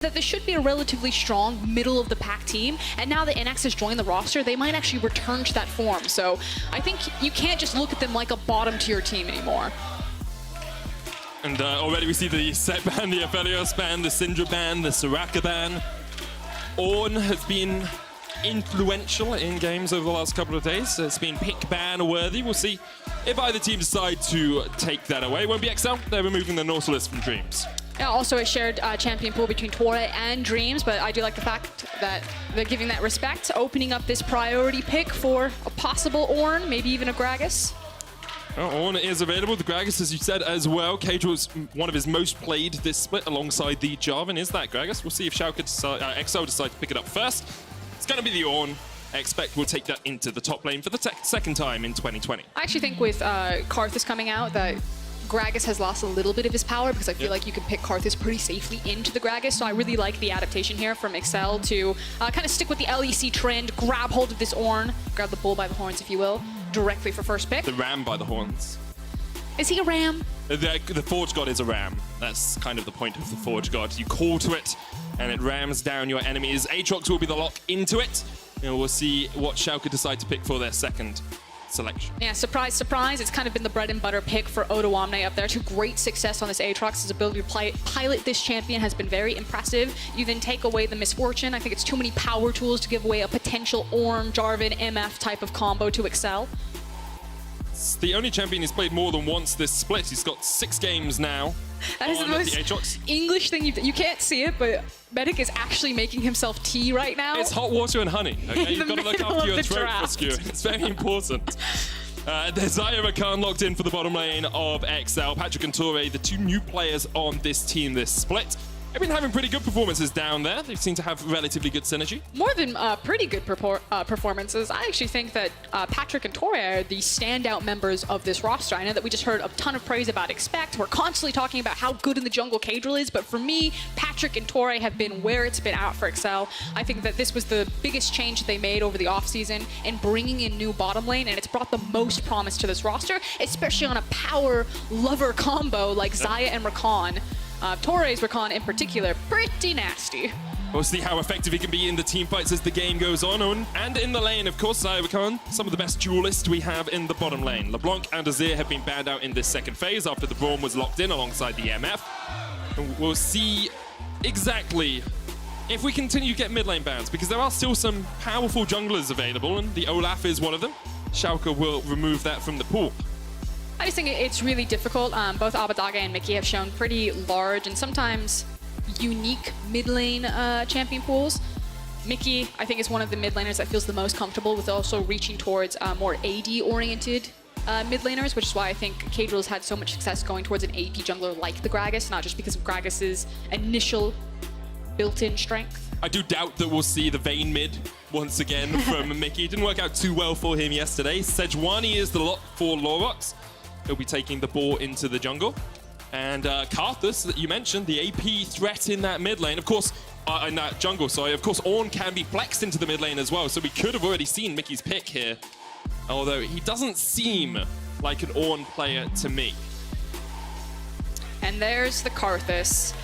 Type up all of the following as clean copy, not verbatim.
that this should be a relatively strong middle of the pack team, and now that Innaxe has joined the roster, they might actually return to that form. So I think you can't just look at them like a bottom tier team anymore. And already we see the Set ban, the Aphelios ban, the Syndra ban, the Soraka ban. Ornn has been influential in games over the last couple of days. It's been pick ban worthy. We'll see if either team decide to take that away. It won't be XL, they're removing the Nautilus from Dreams. Yeah, also a shared champion pool between Torre and Dreams, but I do like the fact that they're giving that respect, opening up this priority pick for a possible Ornn, maybe even a Gragas. Well, Ornn is available. The Gragas, as you said, as well. Caedrel was one of his most played this split alongside the Jarvan. Is that Gragas? We'll see if Schalke XL decide to pick it up first. It's going to be the Ornn. I expect we'll take that into the top lane for the second time in 2020. I actually think with Karthus coming out that Gragas has lost a little bit of his power because I feel like you can pick Karthus pretty safely into the Gragas. So I really like the adaptation here from XL to kind of stick with the LEC trend, grab hold of this Ornn, grab the bull by the horns, if you will, directly for first pick. The ram by the horns. Is he a ram? The Forge God is a ram. That's kind of the point of the Forge God. You call to it, and it rams down your enemies. Aatrox will be the lock into it, and we'll see what Schalke decide to pick for their second selection. Yeah, surprise, surprise. It's kind of been the bread and butter pick for Odoamne up there. To great success on this Aatrox. His ability to pilot this champion has been very impressive. You then take away the misfortune. I think it's too many power tools to give away a potential Ornn, Jarvan, MF type of combo to excel. It's the only champion he's played more than once this split. He's got 6 games now. That is the most English thing you can't see it, but Patrik is actually making himself tea right now. It's hot water and honey. Okay, you've got to look after your throat for skew. It's very important. There's Xayah Rakan locked in for the bottom lane of XL. Patrik and Torre, the 2 new players on this team this split. They've been having pretty good performances down there. They seem to have relatively good synergy. More than pretty good performances. I actually think that Patrik and Torre are the standout members of this roster. I know that we just heard a ton of praise about Expect. We're constantly talking about how good in the jungle Caedrel is, but for me, Patrik and Torre have been where it's been at for XL. I think that this was the biggest change that they made over the offseason in bringing in new bottom lane, and it's brought the most promise to this roster, especially on a power lover combo like Xayah and Rakan. Torre's Rakan in particular, pretty nasty. We'll see how effective he can be in the team fights as the game goes on. And in the lane, of course, Xayah Rakan, some of the best duelists we have in the bottom lane. LeBlanc and Azir have been banned out in this second phase after the Braum was locked in alongside the MF. And we'll see exactly if we continue to get mid lane bans, because there are still some powerful junglers available, and the Olaf is one of them. Schalke will remove that from the pool. I just think it's really difficult. Both Abbedagge and Mickey have shown pretty large and sometimes unique mid lane champion pools. Mickey, I think, is one of the mid laners that feels the most comfortable with also reaching towards more AD-oriented mid laners, which is why I think Caedrel's had so much success going towards an AP jungler like the Gragas, not just because of Gragas's initial built-in strength. I do doubt that we'll see the Vayne mid once again from Mickey. It didn't work out too well for him yesterday. Sejuani is the lock for Lurox. He'll be taking the ball into the jungle. And Karthus, that you mentioned, the AP threat in that mid lane. Of course, in that jungle, sorry. Of course, Ornn can be flexed into the mid lane as well. So we could have already seen Mickey's pick here. Although he doesn't seem like an Ornn player to me. And there's the Karthus.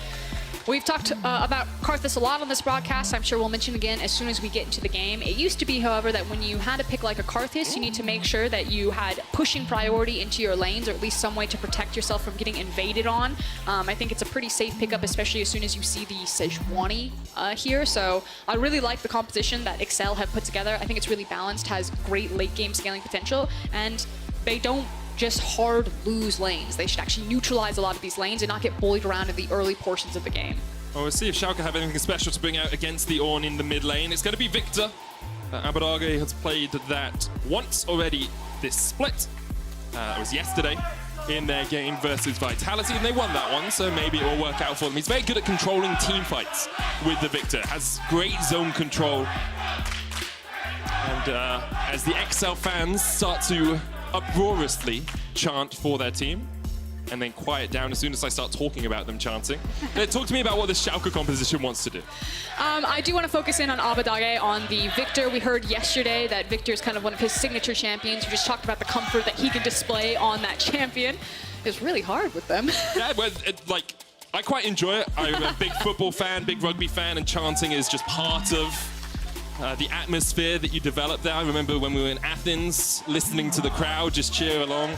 We've talked about Karthus a lot on this broadcast. I'm sure we'll mention again as soon as we get into the game. It used to be, however, that when you had a pick like a Karthus, you need to make sure that you had pushing priority into your lanes, or at least some way to protect yourself from getting invaded on. I think it's a pretty safe pickup, especially as soon as you see the Sejuani here. So I really like the composition that XL have put together. I think it's really balanced, has great late game scaling potential, and they don't just hard lose lanes. They should actually neutralize a lot of these lanes and not get bullied around in the early portions of the game. Well, we'll see if Schalke have anything special to bring out against the Ornn in the mid lane. It's going to be Victor. Abbedagge has played that once already this split. It was yesterday in their game versus Vitality, and they won that one, so maybe it will work out for them. He's very good at controlling team fights with the Victor. Has great zone control. And as the XL fans start to uproariously chant for their team and then quiet down as soon as I start talking about them chanting. Talk to me about what the Schalke composition wants to do. I do want to focus in on Abbedagge, on the Victor. We heard yesterday that Victor is kind of one of his signature champions. We just talked about the comfort that he can display on that champion. It's really hard with them. Yeah, well, like I quite enjoy it. I'm a big football fan, big rugby fan, and chanting is just part of the atmosphere that you develop there. I remember when we were in Athens, listening to the crowd just cheer along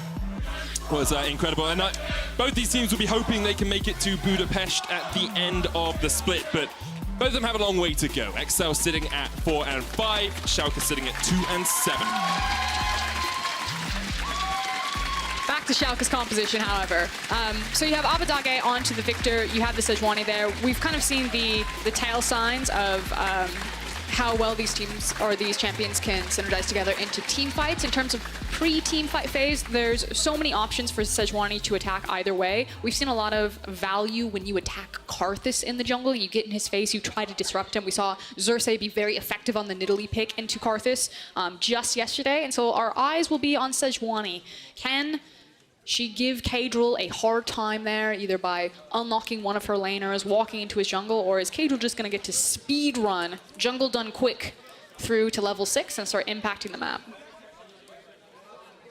was incredible. And both these teams will be hoping they can make it to Budapest at the end of the split, but both of them have a long way to go. XL sitting at 4 and 5, Schalke sitting at 2 and 7. Back to Schalke's composition, however. So you have Abbedagge onto the Victor. You have the Sejuani there. We've kind of seen the tail signs of how well these teams or these champions can synergize together into team fights. In terms of pre-team fight phase, there's so many options for Sejuani to attack either way. We've seen a lot of value when you attack Karthus in the jungle. You get in his face, you try to disrupt him. We saw Xerxes be very effective on the Nidalee pick into Karthus just yesterday. And so our eyes will be on Sejuani. Can she give Caedrel a hard time there, either by unlocking one of her laners, walking into his jungle, or is Caedrel just going to get to speed run, jungle done quick, through to level 6 and start impacting the map?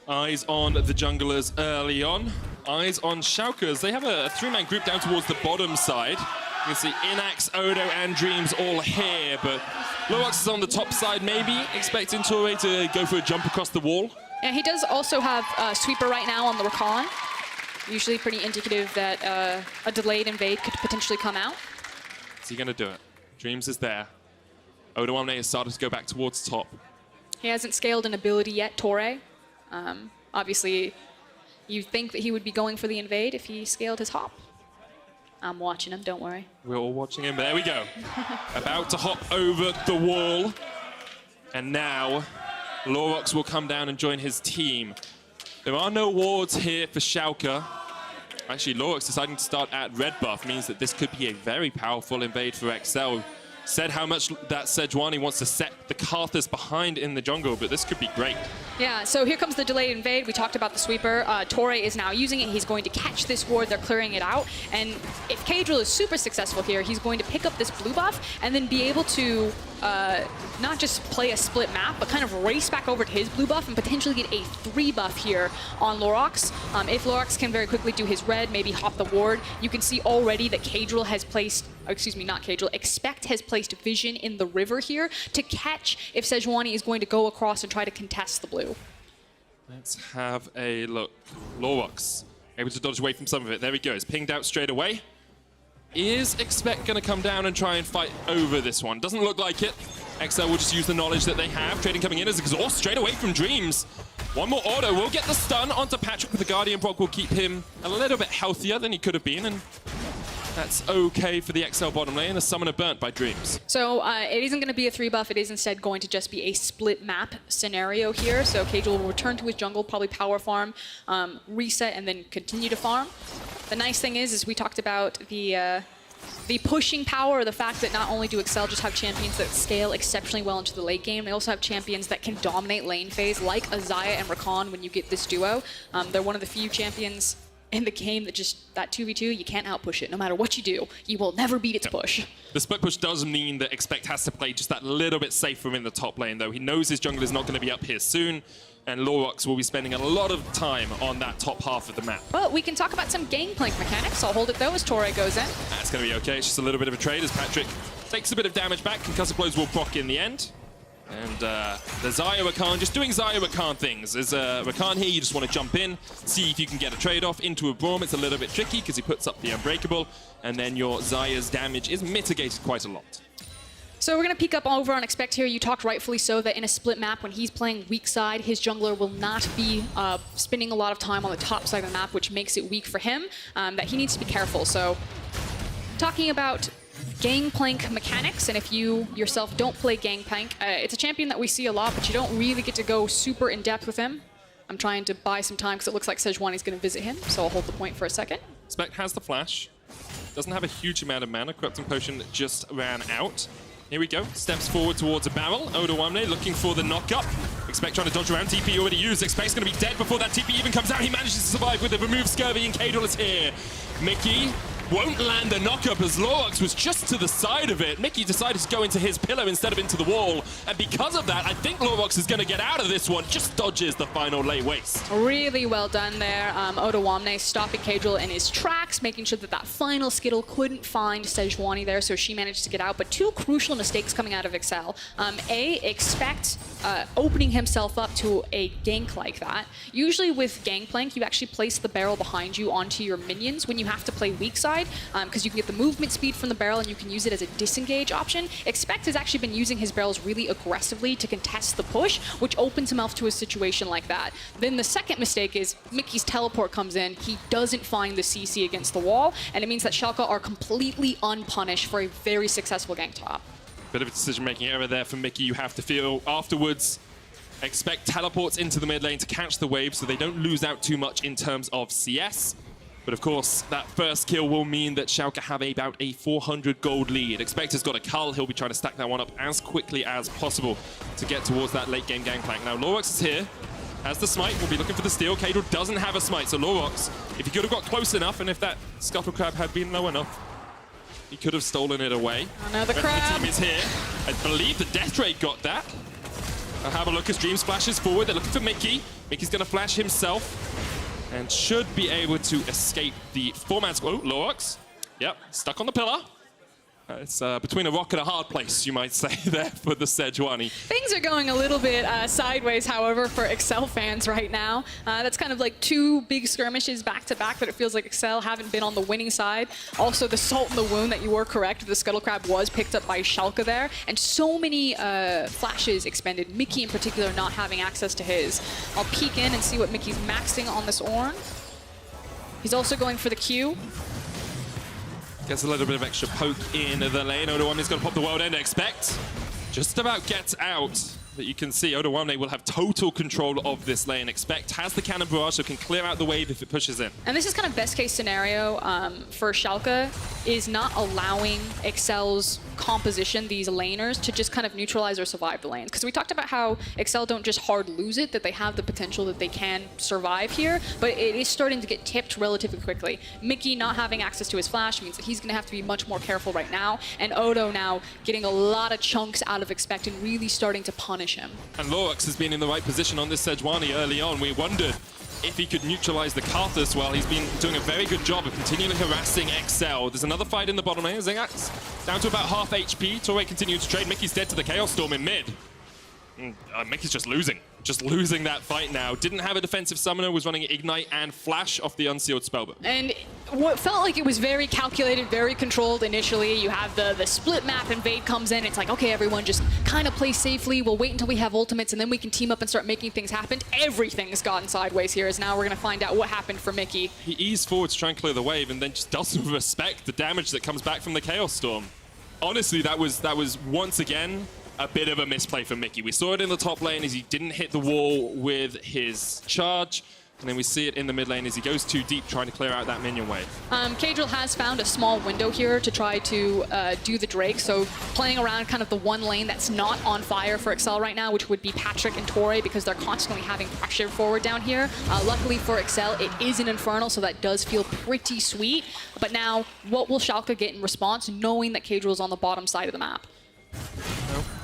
Eyes on the junglers early on. Eyes on Schalke. They have a 3-man group down towards the bottom side. You can see Innaxe, Odo, and Dreams all here, but Lurox is on the top side, maybe expecting Torre to go for a jump across the wall. And he does also have a sweeper right now on the Rakan. Usually pretty indicative that a delayed invade could potentially come out. Is he going to do it? Dreams is there. Odoamne has started to go back towards top. He hasn't scaled an ability yet, Torre. Obviously, you'd think that he would be going for the invade if he scaled his hop. I'm watching him, don't worry. We're all watching him. There we go. About to hop over the wall. And now Lurox will come down and join his team. There are no wards here for Schalke. Actually, Lurox deciding to start at red buff means that this could be a very powerful invade for XL. Said how much that Sejuani wants to set the Karthus behind in the jungle, but this could be great. Yeah, so here comes the delayed invade. We talked about the sweeper. Torre is now using it. He's going to catch this ward. They're clearing it out. And if Caedrel is super successful here, he's going to pick up this blue buff and then be able to not just play a split map, but kind of race back over to his blue buff and potentially get a 3 buff here on Lurox. If Lurox can very quickly do his red, maybe hop the ward, you can see already that Caedrel has placed, excuse me, not Caedrel, Expect has placed vision in the river here to catch if Sejuani is going to go across and try to contest the blue. Let's have a look. Lurox able to dodge away from some of it. There he goes, pinged out straight away. Is Expect going to come down and try and fight over this one? Doesn't look like it. XL will just use the knowledge that they have. Trading coming in as exhaust straight away from Dreams. One more auto will get the stun onto Patrik, but the Guardian proc will keep him a little bit healthier than he could have been, and that's okay for the XL bottom lane. A summoner burnt by Dreams. So it isn't going to be a 3 buff. It is instead going to just be a split map scenario here. So Caedrel will return to his jungle, probably power farm, reset, and then continue to farm. The nice thing is we talked about the pushing power, the fact that not only do XL just have champions that scale exceptionally well into the late game, they also have champions that can dominate lane phase, like Azaya and Rakan when you get this duo. They're one of the few champions in the game that just, that 2v2, you can't outpush it. No matter what you do, you will never beat its push. The split push does mean that Expect has to play just that little bit safer in the top lane, though. He knows his jungle is not going to be up here soon, and Lurox will be spending a lot of time on that top half of the map. Well, we can talk about some gangplank mechanics. I'll hold it, though, as Torre goes in. That's going to be okay. It's just a little bit of a trade as Patrik takes a bit of damage back. Concussive blows will proc in the end. And the Xayah Rakan, just doing Xayah Rakan things. As Rakan here, you just want to jump in, see if you can get a trade-off into a Braum. It's a little bit tricky because he puts up the Unbreakable, and then your Xayah's damage is mitigated quite a lot. So we're going to peek up over on Expect here. You talked rightfully so that in a split map, when he's playing weak side, his jungler will not be spending a lot of time on the top side of the map, which makes it weak for him, that he needs to be careful. So talking about gangplank mechanics, and if you yourself don't play gangplank, it's a champion that we see a lot, but you don't really get to go super in-depth with him. I'm trying to buy some time because it looks like Sejuani's going to visit him, so I'll hold the point for a second. Expect has the flash. Doesn't have a huge amount of mana. Corrupting Potion just ran out. Here we go. Steps forward towards a barrel. Odoamne looking for the knock-up. Expect trying to dodge around. TP already used. Expect's going to be dead before that TP even comes out. He manages to survive with the remove Scurvy, and Caedrel is here. Mickey won't land the knockup as Lurox was just to the side of it. Mickey decided to go into his pillar instead of into the wall. And because of that, I think Lurox is going to get out of this one. Just dodges the final late waste. Really well done there. Odoamne stopping Caedrel in his tracks, making sure that that final Skittle couldn't find Sejuani there, so she managed to get out. But two crucial mistakes coming out of Excel. Expect opening himself up to a gank like that. Usually with Gangplank, you actually place the barrel behind you onto your minions when you have to play weak side, because you can get the movement speed from the barrel and you can use it as a disengage option. Expect has actually been using his barrels really aggressively to contest the push, which opens him up to a situation like that. Then the second mistake is Mickey's teleport comes in, he doesn't find the CC against the wall, and it means that Schalke are completely unpunished for a very successful gank top. Bit of a decision-making error there for Mickey. You have to feel afterwards. Expect teleports into the mid lane to catch the wave so they don't lose out too much in terms of CS. But of course, that first kill will mean that Schalke have about a 400 gold lead. Expect has got a cull. He'll be trying to stack that one up as quickly as possible to get towards that late game gangplank. Now, Lurox is here. Has the smite. We'll be looking for the steal. Caedrel doesn't have a smite, so Lurox, if he could have got close enough and if that Scuttle Crab had been low enough, he could have stolen it away. Another crab. The team is here. I believe the Death Ray got that. I'll have a look as Dream splashes forward. They're looking for Mickey. Mickey's going to flash himself and should be able to escape the four-man squad. Oh, Lurox. Yep, stuck on the pillar. It's between a rock and a hard place, you might say, there for the Sejuani. Things are going a little bit sideways, however, for Excel fans right now. That's kind of like two big skirmishes back-to-back, but it feels like Excel haven't been on the winning side. Also, the salt in the wound that you were correct, the Scuttle Crab was picked up by Schalke there, and so many flashes expended, Mickey in particular not having access to his. I'll peek in and see what Mickey's maxing on this Ornn. He's also going for the Q. Gets a little bit of extra poke in the lane. Odoamne's going to pop the world end. Expect just about gets out. That you can see Odoamne will have total control of this lane. Expect has the cannon barrage, so can clear out the wave if it pushes in. And this is kind of best case scenario for Schalke, is not allowing Excel's composition, these laners, to just kind of neutralize or survive the lanes. Because we talked about how Excel don't just hard lose it, that they have the potential that they can survive here, but it is starting to get tipped relatively quickly. Mickey not having access to his flash means that he's going to have to be much more careful right now, and Odo now getting a lot of chunks out of Expect and really starting to punish him. And Lurox has been in the right position on this Sejuani early on. We wondered if he could neutralize the Karthus. Well, he's been doing a very good job of continually harassing Excel. There's another fight in the bottom lane. Innaxe down to about half HP. Torre continues to trade. Mickey's dead to the Chaos Storm in mid. Mickey's just losing that fight now. Didn't have a defensive summoner, was running Ignite and Flash off the unsealed spellbook. And what felt like it was very calculated, very controlled initially. You have the split map, Invade comes in. It's like, okay, everyone just kind of play safely. We'll wait until we have ultimates and then we can team up and start making things happen. Everything's gotten sideways here, as now we're going to find out what happened for Mickey. He eased forward to try and clear the wave and then just doesn't respect the damage that comes back from the Chaos Storm. Honestly, that was once again a bit of a misplay for Mickey. We saw it in the top lane as he didn't hit the wall with his charge. And then we see it in the mid lane as he goes too deep trying to clear out that minion wave. Caedrel has found a small window here to try to do the Drake. So playing around kind of the one lane that's not on fire for Excel right now, which would be Patrik and Torre, because they're constantly having pressure forward down here. Luckily for Excel, it is an Infernal, so that does feel pretty sweet. But now, what will Schalke get in response, knowing that Caedrel's on the bottom side of the map?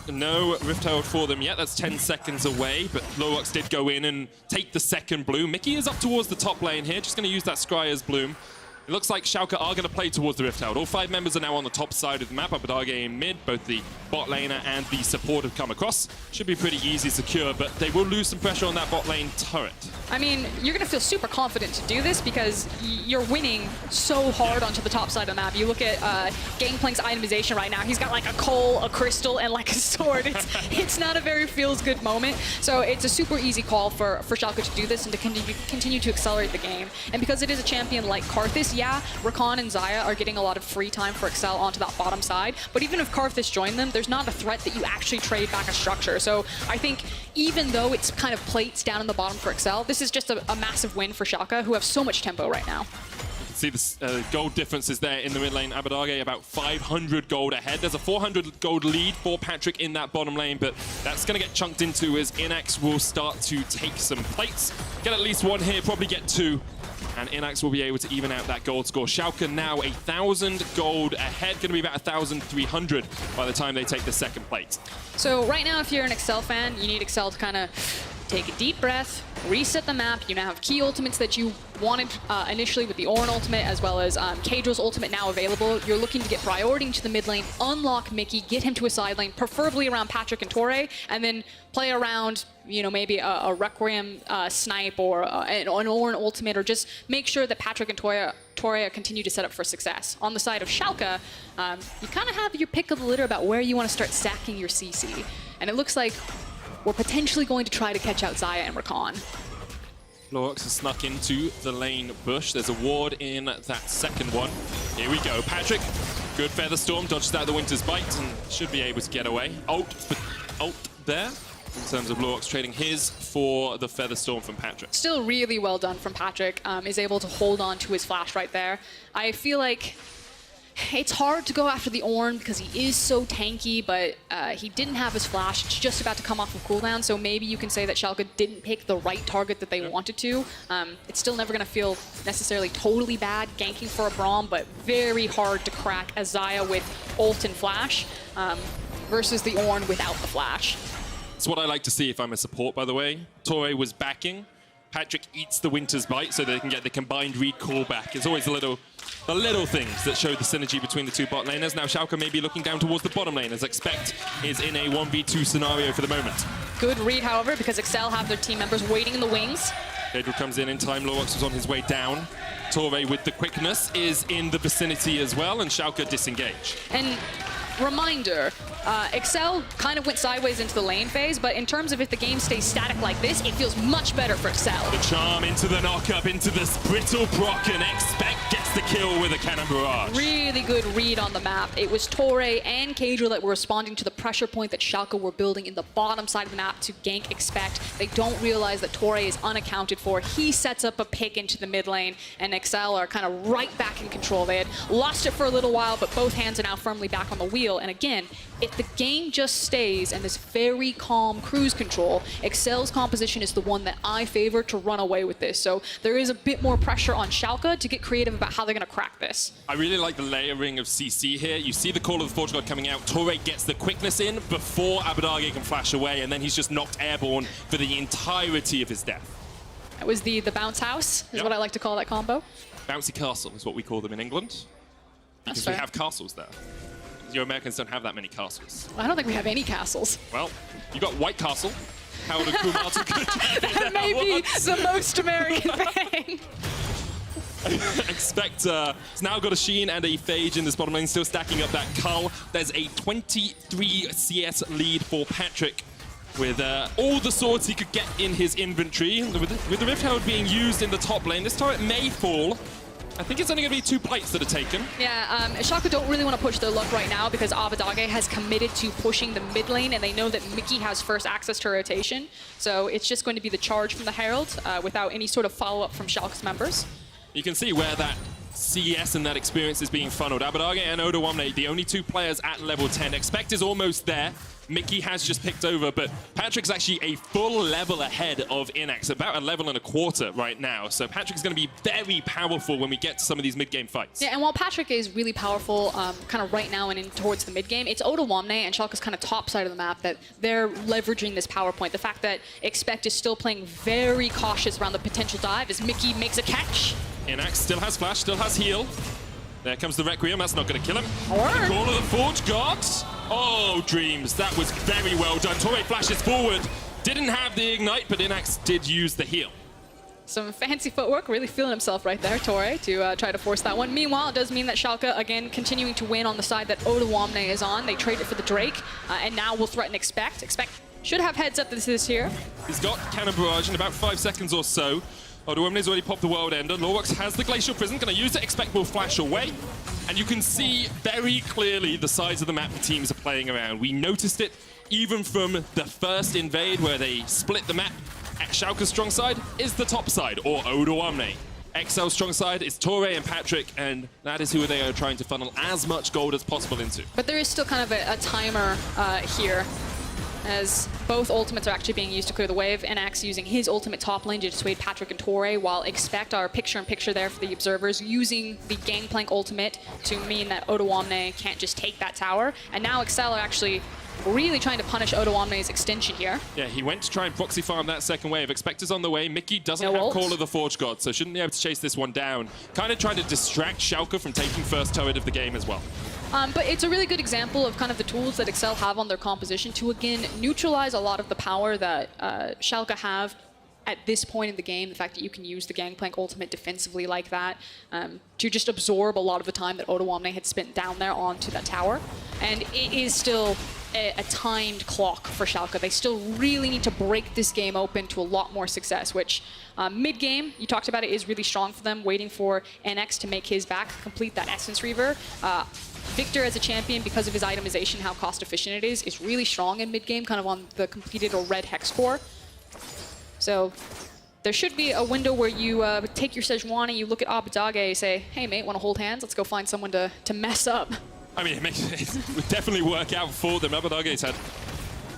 No Rift Herald for them yet. That's 10 seconds away, but Lurox did go in and take the second bloom. Mickey is up towards the top lane here, just going to use that Scryer's bloom. It looks like Schalke are going to play towards the Rift Herald. All 5 members are now on the top side of the map. Abbedagge in mid, both the bot laner and the support have come across. Should be pretty easy, secure, but they will lose some pressure on that bot lane turret. I mean, you're going to feel super confident to do this because you're winning so hard onto the top side of the map. You look at Gangplank's itemization right now. He's got like a coal, a crystal, and like a sword. It's not a very feels-good moment. So it's a super easy call for Schalke to do this and to continue to accelerate the game. And because it is a champion like Karthus, yeah, Rakan and Xayah are getting a lot of free time for Excel onto that bottom side. But even if Karthus joined them, there's not a threat that you actually trade back a structure. So I think even though it's kind of plates down in the bottom for Excel, this is just a massive win for Schalke, who have so much tempo right now. You can see the gold differences there in the mid lane. Abbedagge about 500 gold ahead. There's a 400 gold lead for Patrik in that bottom lane, but that's going to get chunked into as Innaxe will start to take some plates. Get at least one here, probably get two. And Innaxe will be able to even out that gold score. Schalke now 1,000 gold ahead, going to be about 1,300 by the time they take the second plate. So right now, if you're an Excel fan, you need Excel to kind of take a deep breath, reset the map. You now have key ultimates that you wanted initially with the Orin ultimate, as well as Caedrel's ultimate now available. You're looking to get priority into the mid lane, unlock Mickey, get him to a side lane, preferably around Patrik and Torre, and then play around, you know, maybe a Requiem snipe or an Orin ultimate, or just make sure that Patrik and Torre continue to set up for success. On the side of Schalke, you kind of have your pick of the litter about where you want to start stacking your CC. And it looks like we're potentially going to try to catch out Xayah and Rakan. Lurox has snuck into the lane bush. There's a ward in that second one. Here we go. Patrik, good Feather Storm, dodges out the Winter's Bite and should be able to get away. Ult there in terms of Lurox trading his for the Feather Storm from Patrik. Still really well done from Patrik. Is able to hold on to his flash right there. I feel like it's hard to go after the Ornn because he is so tanky, but he didn't have his flash. It's just about to come off of cooldown, so maybe you can say that Schalke didn't pick the right target that they wanted to. It's still never going to feel necessarily totally bad ganking for a Braum, but very hard to crack a Xayah with ult and flash versus the Ornn without the flash. It's what I like to see if I'm a support, by the way. Torre was backing. Patrik eats the Winter's Bite so they can get the combined recall back. It's always the little things that show the synergy between the two bot laners. Now Schalke may be looking down towards the bottom lane, as Expect is in a 1v2 scenario for the moment. Good read, however, because Excel have their team members waiting in the wings. Caedrel comes in time. Lurox was on his way down. Torre with the quickness is in the vicinity as well, and Schalke disengage. And reminder, Excel kind of went sideways into the lane phase, but in terms of if the game stays static like this, it feels much better for Excel. The charm into the knock-up, into this brittle proc, and Expect gets the kill with a cannon barrage. Really good read on the map. It was Torre and Caedrel that were responding to the pressure point that Schalke were building in the bottom side of the map to gank Expect. They don't realize that Torre is unaccounted for. He sets up a pick into the mid lane, and Excel are kind of right back in control. They had lost it for a little while, but both hands are now firmly back on the wheel. And again, if the game just stays in this very calm cruise control, Excel's composition is the one that I favor to run away with this. So there is a bit more pressure on Schalke to get creative about how they're going to crack this. I really like the layering of CC here. You see the Call of the Forge God coming out. Torre gets the quickness in before Abbedagge can flash away, and then he's just knocked airborne for the entirety of his death. That was the bounce house, is what I like to call that combo. Bouncy castle is what we call them in England. Because we have castles there. You Americans don't have that many castles. I don't think we have any castles. Well, you got White Castle. Howard and Kumar took good. That may be the most American thing. Expect has now got a Sheen and a Phage in this bottom lane, still stacking up that Cull. There's a 23 CS lead for Patrik, with all the swords he could get in his inventory. With the Rift Herald being used in the top lane, this turret may fall. I think it's only going to be 2 plates that are taken. Yeah, Schalke don't really want to push their luck right now because Abbedagge has committed to pushing the mid lane, and they know that Mickey has first access to rotation. So it's just going to be the charge from the Herald without any sort of follow-up from Schalke's members. You can see where that CS and that experience is being funneled. Abbedagge and Odoamne, the only 2 players at level 10. Expect is almost there. Mickey has just picked over, but Patrik's actually a full level ahead of Innaxe, about a level and a quarter right now. So Patrik's going to be very powerful when we get to some of these mid-game fights. Yeah, and while Patrik is really powerful kind of right now and in towards the mid-game, it's Odoamne and Schalke's kind of top side of the map that they're leveraging this power point. The fact that Expect is still playing very cautious around the potential dive as Mickey makes a catch. Innaxe still has flash, still has heal. There comes the Requiem, that's not going to kill him. The Call of the Forge God. Oh, Dreams, that was very well done. Torre flashes forward. Didn't have the Ignite, but Innaxe did use the heal. Some fancy footwork, really feeling himself right there, Torre, to try to force that one. Meanwhile, it does mean that Schalke, again, continuing to win on the side that Odoamne is on. They traded for the Drake, and now will threaten Expect. Expect should have heads up that this here. He's got Cannon Barrage in about 5 seconds or so. Odoamne's already popped the World Ender. Lurox has the Glacial Prison, going to use it. Expect will flash away. And you can see very clearly the size of the map the teams are playing around. We noticed it even from the first invade where they split the map. Schalke's strong side is the top side, or Odoamne. XL's strong side is Torre and Patrik, and that is who they are trying to funnel as much gold as possible into. But there is still kind of a timer here, as both ultimates are actually being used to clear the wave. Innaxe using his ultimate top lane to dissuade Patrik and Torre, while Expect, our picture-in-picture there for the observers, using the Gangplank ultimate to mean that Odoamne can't just take that tower. And now XL are actually really trying to punish Odoamne's extension here. Yeah, he went to try and proxy farm that second wave. Expect is on the way. Mickey doesn't have Call of the Forge God, so shouldn't be able to chase this one down. Kind of trying to distract Schalke from taking first turret of the game as well. But it's a really good example of kind of the tools that XL have on their composition to, again, neutralize a lot of the power that Schalke have at this point in the game. The fact that you can use the Gangplank ultimate defensively like that to just absorb a lot of the time that Odoamne had spent down there onto that tower. And it is still a timed clock for Schalke. They still really need to break this game open to a lot more success, which mid-game, you talked about it, is really strong for them, waiting for Innaxe to make his back, complete that Essence Reaver. Victor as a champion, because of his itemization, how cost efficient it is really strong in mid-game, kind of on the completed or red hex core. So there should be a window where you take your Sejuani, you look at Abbedagge, you say, hey mate, want to hold hands? Let's go find someone to mess up. I mean, it would definitely work out for them. Abbedagge's had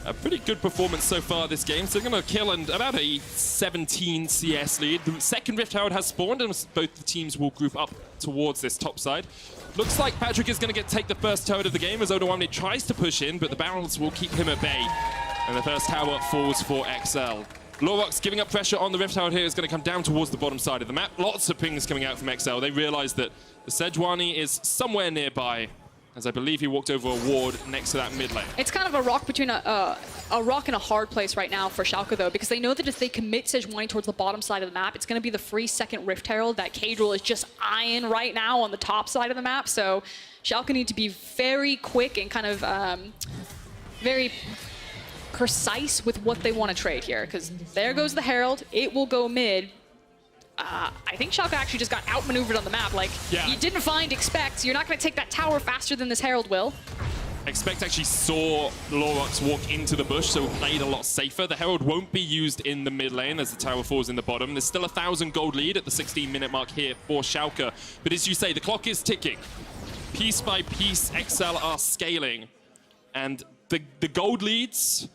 a pretty good performance so far this game, so they're going to kill and about a 17 CS lead. The second Rift Herald has spawned, and both the teams will group up towards this top side. Looks like Patrik is going to take the first turret of the game as Odoamne tries to push in, but the barrels will keep him at bay. And the first tower falls for XL. Lurox giving up pressure on the Rift Herald here is going to come down towards the bottom side of the map. Lots of pings coming out from XL. They realize that the Sejuani is somewhere nearby, as I believe he walked over a ward next to that mid lane. It's kind of a rock between a rock and a hard place right now for Schalke, though, because they know that if they commit Sejuani towards the bottom side of the map, it's going to be the free second Rift Herald that Caedrel is just eyeing right now on the top side of the map. So Schalke need to be very quick and kind of very precise with what they want to trade here, because there goes the Herald. It will go mid. I think Schalke actually just got outmaneuvered on the map. Like, you didn't find Expect. You're not going to take that tower faster than this Herald will. Expect actually saw Lurox walk into the bush, so played a lot safer. The Herald won't be used in the mid lane as the tower falls in the bottom. There's still a 1,000 gold lead at the 16-minute mark here for Schalke. But as you say, the clock is ticking. Piece by piece, XL are scaling. And the gold leads,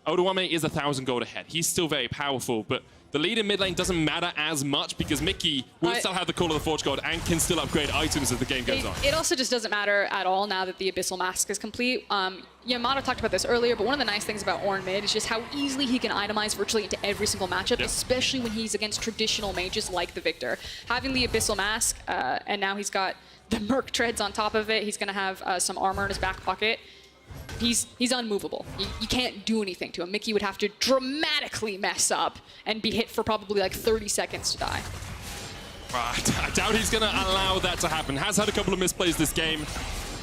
Odoamne is 1,000 gold ahead. He's still very powerful, but the lead in mid lane doesn't matter as much because Mickey will still have the Call of the Forge God and can still upgrade items as the game goes on. It also just doesn't matter at all now that the Abyssal Mask is complete. Yamato talked about this earlier, but one of the nice things about Ornn mid is just how easily he can itemize virtually into every single matchup, especially when he's against traditional mages like the Victor. Having the Abyssal Mask, and now he's got the Merc Treads on top of it. He's going to have some armor in his back pocket. He's unmovable. You can't do anything to him. Mickey would have to dramatically mess up and be hit for probably like 30 seconds to die. I doubt he's going to allow that to happen. Has had a couple of misplays this game,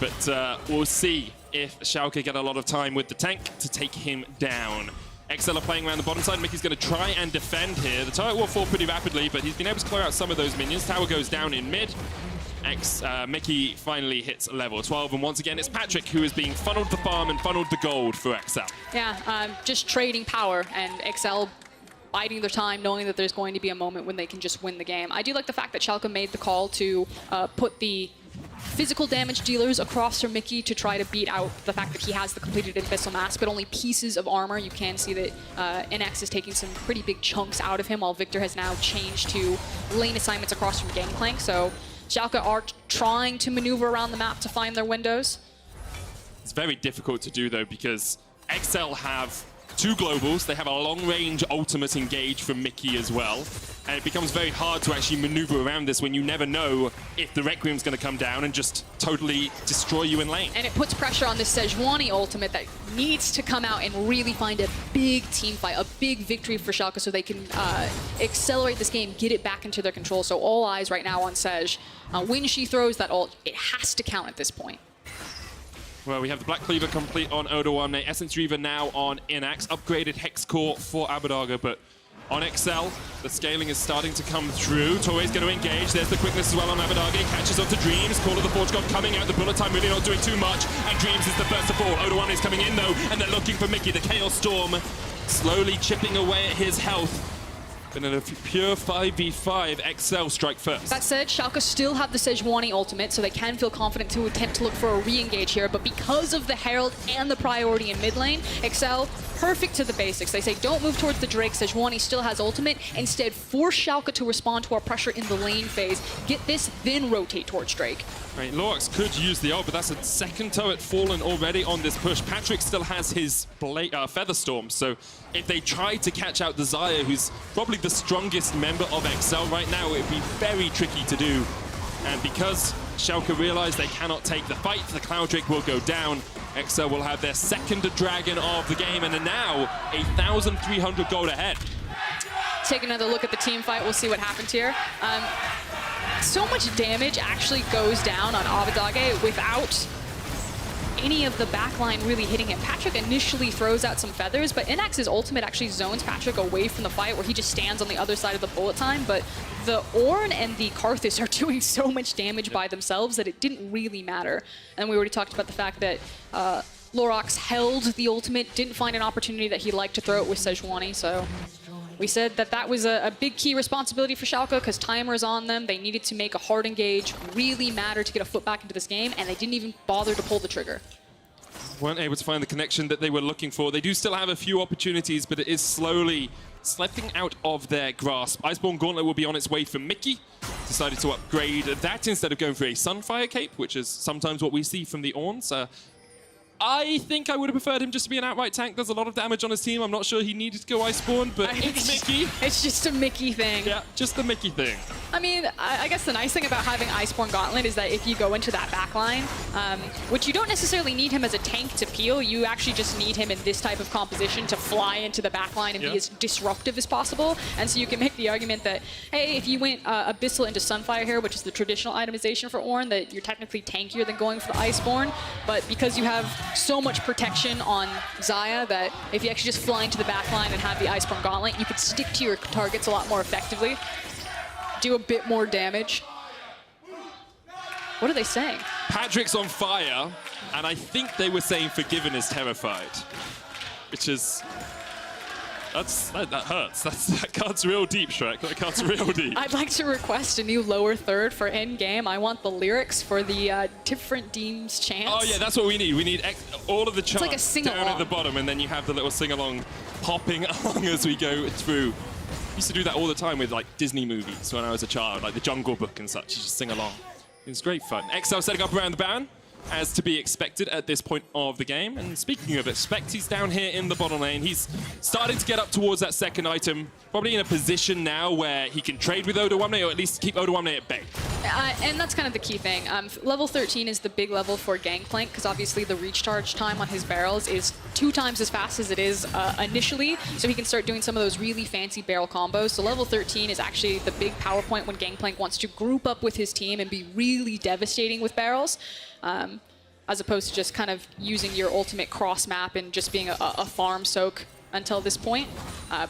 but we'll see if Schalke get a lot of time with the tank to take him down. XL are playing around the bottom side. Mickey's going to try and defend here. The turret will fall pretty rapidly, but he's been able to clear out some of those minions. Tower goes down in mid. Mickey finally hits level 12, and once again it's Patrik who is being funneled the farm and funneled the gold for XL. Yeah, just trading power, and XL biding their time, knowing that there's going to be a moment when they can just win the game. I do like the fact that Schalke made the call to put the physical damage dealers across from Mickey to try to beat out the fact that he has the completed Abyssal Mask, but only pieces of armor. You can see that Innaxe is taking some pretty big chunks out of him, while Victor has now changed to lane assignments across from Gangplank. So Schalke are trying to maneuver around the map to find their windows. It's very difficult to do, though, because XL have 2 globals. They have a long-range ultimate engage from Mickey as well. And it becomes very hard to actually maneuver around this when you never know if the Requiem's going to come down and just totally destroy you in lane. And it puts pressure on this Sejuani ultimate that needs to come out and really find a big team fight, a big victory for Schalke so they can accelerate this game, get it back into their control. So all eyes right now on Sej. When she throws that ult, it has to count at this point. Well, we have the Black Cleaver complete on Odoamne, Essence Reaver now on Innaxe, upgraded Hex Core for Abbedagge, but on XL, the scaling is starting to come through. Torre's going to engage. There's the quickness as well on Abbedagge. Catches onto Dreams. Call of the Forge God coming out. The bullet time really not doing too much. And Dreams is the first to fall. Odoamne is coming in, though, and they're looking for Mickey. The Chaos Storm slowly chipping away at his health. But in a pure 5v5, Excel strike first. That said, Schalke still have the Sejuani ultimate, so they can feel confident to attempt to look for a re-engage here. But because of the Herald and the priority in mid lane, Excel, perfect to the basics. They say, don't move towards the Drake. Sejuani still has ultimate. Instead, force Schalke to respond to our pressure in the lane phase. Get this, then rotate towards Drake. Right, Lurox could use the ult, but that's a second turret fallen already on this push. Patrik still has his Featherstorm, so if they try to catch out the Xayah, who's probably the strongest member of Excel right now, it'd be very tricky to do. And because Schalke realize they cannot take the fight, the Cloud Drake will go down. Excel will have their second dragon of the game, and are now 1,300 gold ahead. Take another look at the team fight. We'll see what happens here. So much damage actually goes down on Abbedagge without any of the backline really hitting him. Patrik initially throws out some feathers, but Innaxe's ultimate actually zones Patrik away from the fight, where he just stands on the other side of the bullet time. But the Ornn and the Karthus are doing so much damage by themselves that it didn't really matter. And we already talked about the fact that Lurox held the ultimate, didn't find an opportunity that he liked to throw it with Sejuani, so we said that that was a big key responsibility for Schalke because timer's on them. They needed to make a hard engage really matter to get a foot back into this game, and they didn't even bother to pull the trigger. Weren't able to find the connection that they were looking for. They do still have a few opportunities, but it is slowly slipping out of their grasp. Iceborne Gauntlet will be on its way for Mickey. Decided to upgrade that instead of going for a Sunfire Cape, which is sometimes what we see from the Ornns. I think I would have preferred him just to be an outright tank. Does a lot of damage on his team. I'm not sure he needed to go Iceborne, but it's Mickey. It's just a Mickey thing. Yeah, just the Mickey thing. I mean, I guess the nice thing about having Iceborne Gauntlet is that if you go into that backline, which you don't necessarily need him as a tank to peel, you actually just need him in this type of composition to fly into the backline and be as disruptive as possible. And so you can make the argument that, hey, if you went Abyssal into Sunfire here, which is the traditional itemization for Ornn, that you're technically tankier than going for the Iceborne. But because you have so much protection on Xayah that if you actually just fly into the backline and have the Iceborne Gauntlet, you could stick to your targets a lot more effectively. Do a bit more damage. What are they saying? Patrick's on fire, and I think they were saying Forgiven is terrified, which is... That hurts. That card's real deep, Shrek. That card's real deep. I'd like to request a new lower third for endgame. I want the lyrics for the different Deems chants. Oh yeah, that's what we need. We need all of the chants like a sing-along down at the bottom, and then you have the little sing-along popping along as we go through. Used to do that all the time with like Disney movies when I was a child, like the Jungle Book and such. You just sing along. It was great fun. XL setting up around the Baron, as to be expected at this point of the game. And speaking of expect, he's down here in the bottom lane. He's starting to get up towards that second item, probably in a position now where he can trade with Odoamne, or at least keep Odoamne at bay. And that's kind of the key thing. Level 13 is the big level for Gangplank, because obviously the recharge time on his barrels is 2 times as fast as it is initially, so he can start doing some of those really fancy barrel combos. So level 13 is actually the big power point when Gangplank wants to group up with his team and be really devastating with barrels. As opposed to just kind of using your ultimate cross map and just being a farm soak until this point.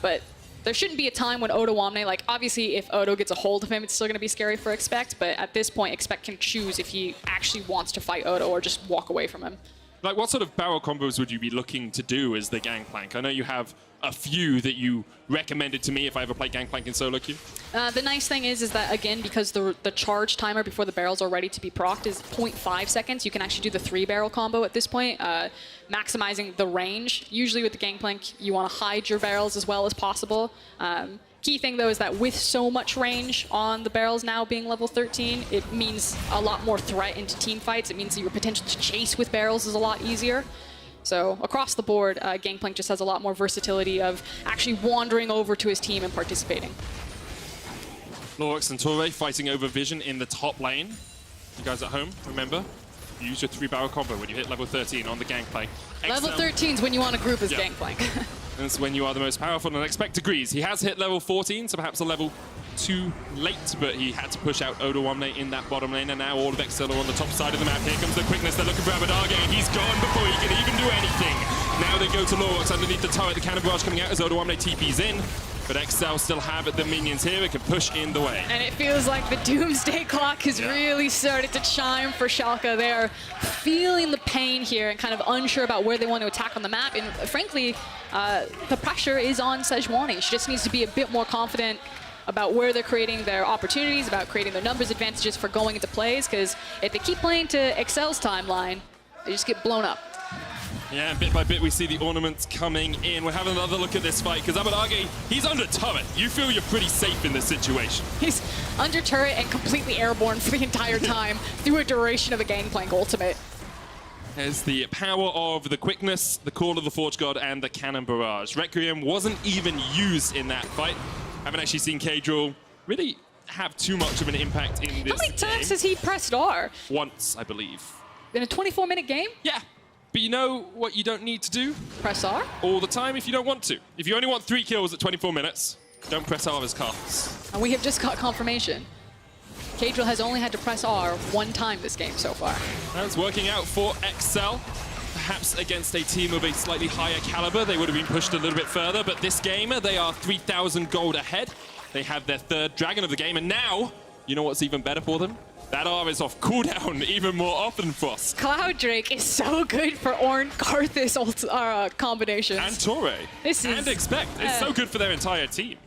But there shouldn't be a time when Odoamne, like obviously if Odo gets a hold of him, it's still going to be scary for Expect, but at this point Expect can choose if he actually wants to fight Odo or just walk away from him. Like what sort of barrel combos would you be looking to do as the Gangplank? I know you have a few that you recommended to me if I ever play Gangplank in solo queue. The nice thing is that, again, because the charge timer before the barrels are ready to be procced is 0.5 seconds, you can actually do the 3-barrel combo at this point, maximizing the range. Usually with the Gangplank, you want to hide your barrels as well as possible. Key thing, though, is that with so much range on the barrels now being level 13, it means a lot more threat into team fights. It means that your potential to chase with barrels is a lot easier. So across the board, Gangplank just has a lot more versatility of actually wandering over to his team and participating. Lurox and Torre fighting over Vision in the top lane. You guys at home, remember? You use your 3-barrel combo when you hit level 13 on the Gangplank. Level 13 is when you want to group as Gangplank. And it's when you are the most powerful, and Expect agrees. He has hit level 14, so perhaps a level too late, but he had to push out Odoamne in that bottom lane, and now all of Excel are on the top side of the map. Here comes the quickness. They're looking for Abbedagge, and he's gone before he can even do anything. Now they go to Lurox underneath the turret. The cannon barrage coming out as Odoamne TP's in. But XL still have the minions here. It can push in the way. And it feels like the doomsday clock has really started to chime for Schalke. They're feeling the pain here and kind of unsure about where they want to attack on the map. And frankly, the pressure is on Sejuani. She just needs to be a bit more confident about where they're creating their opportunities, about creating their numbers advantages for going into plays, because if they keep playing to Excel's timeline, they just get blown up. Yeah, bit by bit we see the ornaments coming in. We're having another look at this fight because Abbedagge, he's under turret. You feel you're pretty safe in this situation. He's under turret and completely airborne for the entire time through a duration of a Gangplank ultimate. There's the power of the quickness, the call of the Forge God, and the cannon barrage. Requiem wasn't even used in that fight. Haven't actually seen Caedrel really have too much of an impact in this How many times game. has he pressed R? Once, I believe. In a 24-minute game? Yeah. But you know what you don't need to do? Press R? All the time if you don't want to. If you only want 3 kills at 24 minutes, don't press R as Carthus. And we have just got confirmation. Caedrel has only had to press R 1 time this game so far. That's working out for XL. Perhaps against a team of a slightly higher caliber, they would have been pushed a little bit further. But this game, they are 3,000 gold ahead. They have their 3rd dragon of the game. And now, you know what's even better for them? That R is off cooldown even more often, Frost. Cloud Drake is so good for Ornn Karthus combinations. And Torre. And Expect. It's so good for their entire team.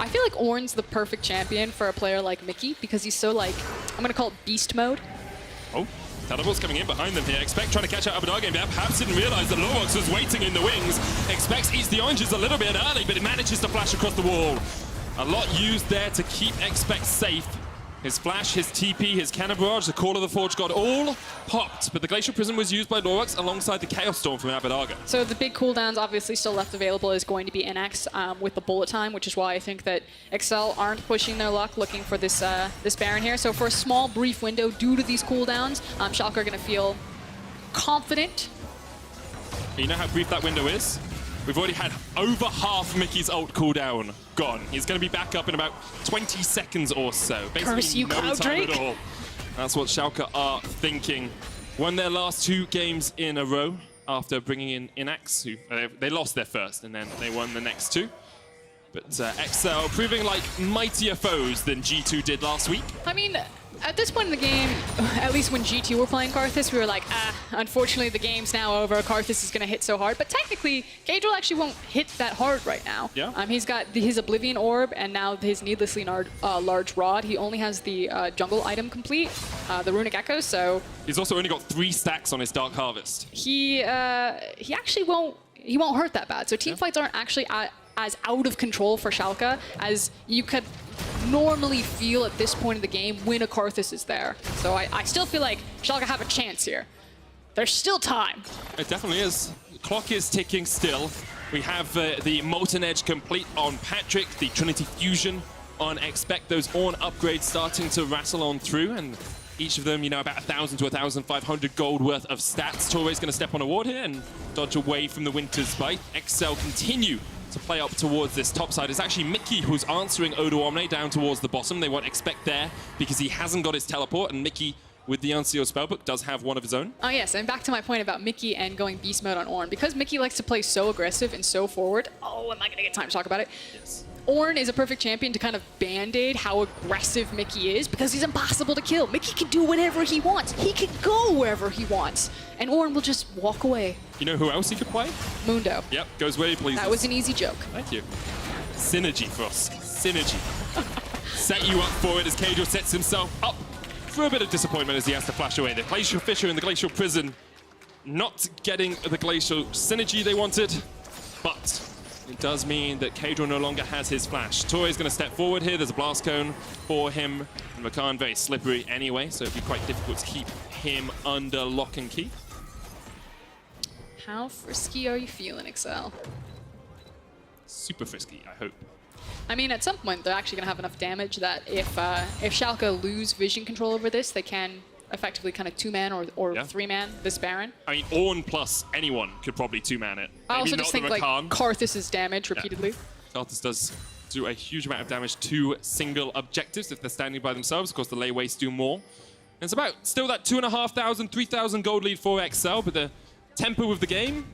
I feel like Ornn's the perfect champion for a player like Mickey because he's so like, I'm going to call it beast mode. Oh, Teleport's coming in behind them here. Expect trying to catch out Abbedagge, but perhaps didn't realize that Lurox was waiting in the wings. Expect eats the oranges a little bit early, but it manages to flash across the wall. A lot used there to keep Expect safe. His flash, his TP, his cannon barrage, the call of the Forge God, all popped. But the Glacial Prism was used by Lurox alongside the Chaos Storm from Abbedagge. So the big cooldowns obviously still left available is going to be Innaxe with the bullet time, which is why I think that XL aren't pushing their luck looking for this this Baron here. So for a small, brief window, due to these cooldowns, Schalke are going to feel confident. You know how brief that window is? We've already had over half Mickey's ult cooldown gone. He's going to be back up in about 20 seconds or so. Basically, Curse you, no Cloud time Drake. at all. That's what Schalke are thinking. Won their last 2 games in a row after bringing in Innaxe, who they lost their first and then they won the next 2. But XL proving like mightier foes than G2 did last week. I mean, at this point in the game, at least when G2 were playing Karthus, we were like, unfortunately the game's now over. Karthus is going to hit so hard. But technically, Caedrel actually won't hit that hard right now. Yeah. He's got his Oblivion Orb and now his needlessly large Rod. He only has the jungle item complete, the Runic Echo, so... He's also only got 3 stacks on his Dark Harvest. He actually won't hurt that bad. So team fights aren't actually as out of control for Schalke as you could normally feel at this point of the game when a Karthus is there. So I still feel like Schalke have a chance here. There's still time. It definitely is. The clock is ticking still. We have the Molten Edge complete on Patrik, the Trinity Fusion on Expect, those Ornn upgrades starting to rattle on through, and each of them, you know, about 1,000 to 1,500 gold worth of stats. Torre's going to step on a ward here and dodge away from the Winter's Bite. XL continue to play up towards this top side. It's actually Mickey who's answering Odoamne down towards the bottom. They want Expect there because he hasn't got his teleport, and Mickey, with the Unsealed Spellbook, does have one of his own. Oh yes, and back to my point about Mickey and going beast mode on Ornn. Because Mickey likes to play so aggressive and so forward, am I going to get time to talk about it? Yes. Ornn is a perfect champion to kind of band-aid how aggressive Mickey is because he's impossible to kill. Mickey can do whatever he wants. He can go wherever he wants. And Ornn will just walk away. You know who else he could play? Mundo. Yep, goes where he pleases. That was an easy joke. Thank you. Synergy, Frost. Synergy. Set you up for it as Caedrel sets himself up for a bit of disappointment as he has to flash away. The Glacial Fissure in the Glacial Prison not getting the Glacial synergy they wanted, but it does mean that Caedrel no longer has his flash. Torre's going to step forward here. There's a blast cone for him. And Rakan very slippery anyway, so it'd be quite difficult to keep him under lock and key. How frisky are you feeling, XL? Super frisky, I hope. I mean, at some point, they're actually going to have enough damage that if Schalke lose vision control over this, they can effectively kind of 2-man or 3-man this Baron. I mean, Ornn plus anyone could probably 2-man it. I also Maybe just not think the like Rakan. Karthus' damage repeatedly. Karthus does do a huge amount of damage to single objectives if they're standing by themselves. Of course, the lay wastes do more. And it's about still that 2,500, 3,000 gold lead for XL, but the tempo of the game,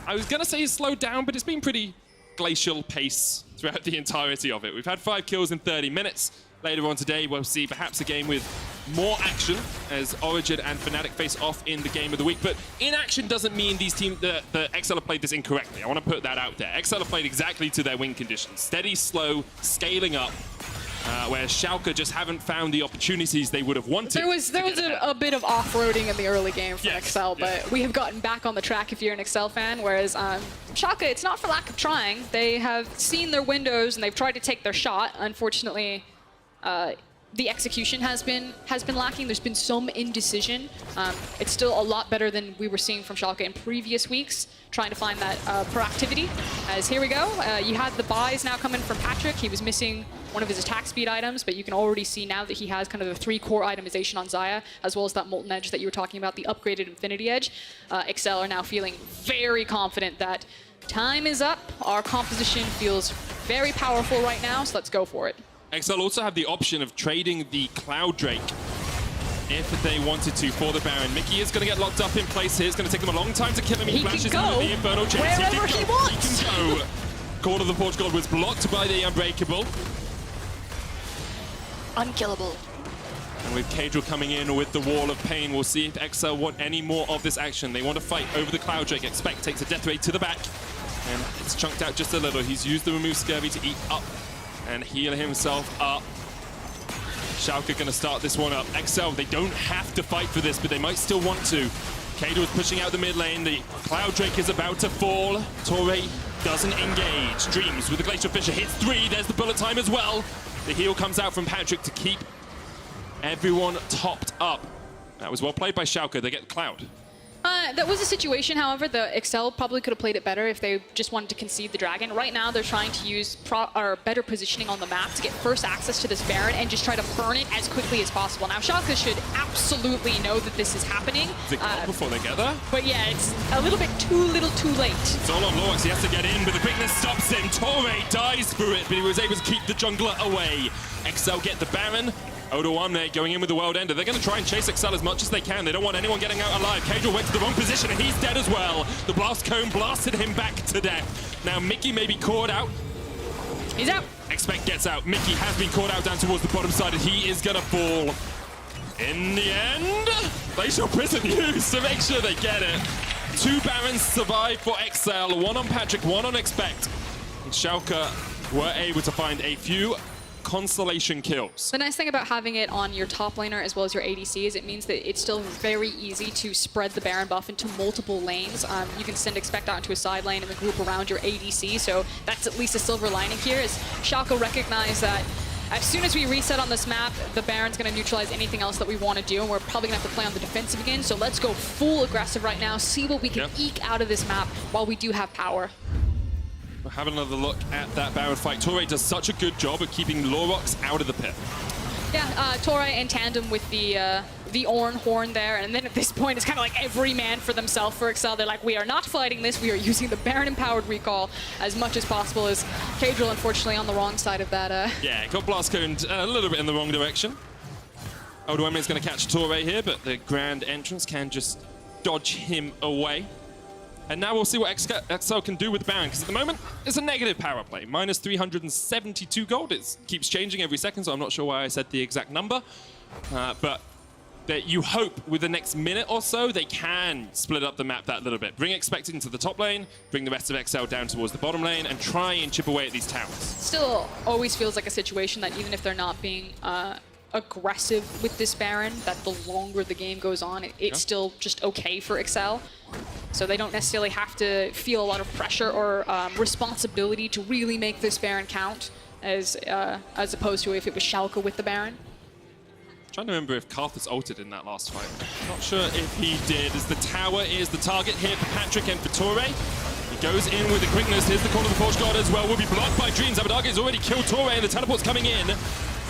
I was going to say is slowed down, but it's been pretty glacial pace throughout the entirety of it. We've had 5 kills in 30 minutes. Later on today, we'll see perhaps a game with more action as Origin and Fnatic face off in the game of the week. But inaction doesn't mean these teams, the XL have played this incorrectly. I want to put that out there. XL have played exactly to their win conditions. Steady, slow, scaling up. Where Schalke just haven't found the opportunities they would have wanted. There was a bit of off-roading in the early game for XL, but we have gotten back on the track if you're an XL fan, whereas Schalke, it's not for lack of trying. They have seen their windows and they've tried to take their shot. Unfortunately, the execution has been lacking. There's been some indecision. It's still a lot better than we were seeing from Schalke in previous weeks, trying to find that proactivity. As here we go, you had the buys now coming from Patrik. He was missing one of his attack speed items, but you can already see now that he has kind of the 3 core itemization on Xayah, as well as that Molten Edge that you were talking about, the upgraded Infinity Edge. XL are now feeling very confident that time is up. Our composition feels very powerful right now, so let's go for it. XL also have the option of trading the Cloud Drake if they wanted to for the Baron. Mickey is going to get locked up in place here. It's going to take them a long time to kill him. He flashes into the Infernal Chase. Wherever he wants. He can go. Call of the Forge God was blocked by the Unbreakable. Unkillable. And with Caedrel coming in with the Wall of Pain, we'll see if XL want any more of this action. They want to fight over the Cloud Drake. Expect takes a death rate to the back. And it's chunked out just a little. He's used the Remove Scurvy to eat up and heal himself up. Schalke going to start this one up. XL, they don't have to fight for this, but they might still want to. Caedrel is pushing out the mid lane. The Cloud Drake is about to fall. Torre doesn't engage. Dreams with the Glacial Fissure hits 3. There's the bullet time as well. The heal comes out from Patrik to keep everyone topped up. That was well played by Schalke. They get Cloud. That was a situation, however, the XL probably could have played it better if they just wanted to concede the Dragon. Right now, they're trying to use better positioning on the map to get first access to this Baron and just try to burn it as quickly as possible. Now, Schalke should absolutely know that this is happening. Is it gone before they get there? But yeah, it's a little bit too late. It's all on Lurox. He has to get in, but the quickness stops him. Torre dies for it, but he was able to keep the jungler away. XL get the Baron. Odoamne going in with the World Ender. They're going to try and chase XL as much as they can. They don't want anyone getting out alive. Caedrel went to the wrong position and he's dead as well. The Blast Cone blasted him back to death. Now Mickey may be caught out. He's out. Expect gets out. Mickey has been caught out down towards the bottom side and he is going to fall. In the end, Glacial Prison used to make sure they get it. 2 Barons survive for XL. 1 on Patrik, 1 on Expect. And Schalke were able to find a few consolation kills. The nice thing about having it on your top laner as well as your ADC is it means that it's still very easy to spread the Baron buff into multiple lanes. You can send Expect out into a side lane and the group around your ADC, so that's at least a silver lining here, as Schalke recognize that as soon as we reset on this map, the Baron's going to neutralize anything else that we want to do, and we're probably going to have to play on the defensive again, so let's go full aggressive right now, see what we can eke out of this map while we do have power. We'll have another look at that Baron fight. Torre does such a good job of keeping Lurox out of the pit. Yeah, Torre in tandem with the Ornn Horn there, and then at this point it's kind of like every man for themselves for XL. They're like, we are not fighting this, we are using the Baron-empowered recall as much as possible, as Caedrel unfortunately on the wrong side of that. Yeah, got Blast Coned a little bit in the wrong direction. Odoamne is going to catch Torre here, but the Grand Entrance can just dodge him away. And now we'll see what XL can do with Baron, because at the moment, it's a negative power play. Minus 372 gold. It keeps changing every second, so I'm not sure why I said the exact number. But that you hope with the next minute or so, they can split up the map that little bit. Bring Expect into the top lane, bring the rest of XL down towards the bottom lane, and try and chip away at these towers. Still always feels like a situation that even if they're not being aggressive with this Baron, that the longer the game goes on, it's still just okay for XL. So they don't necessarily have to feel a lot of pressure or responsibility to really make this Baron count, as opposed to if it was Schalke with the Baron. I'm trying to remember if Karthus ulted in that last fight. Not sure if he did, as the tower is the target here for Patrik and for Torre. He goes in with the quickness. Here's the Call of the Forge God as well. Will be blocked by Dreams. Abbedagge has already killed Torre and the teleport's coming in.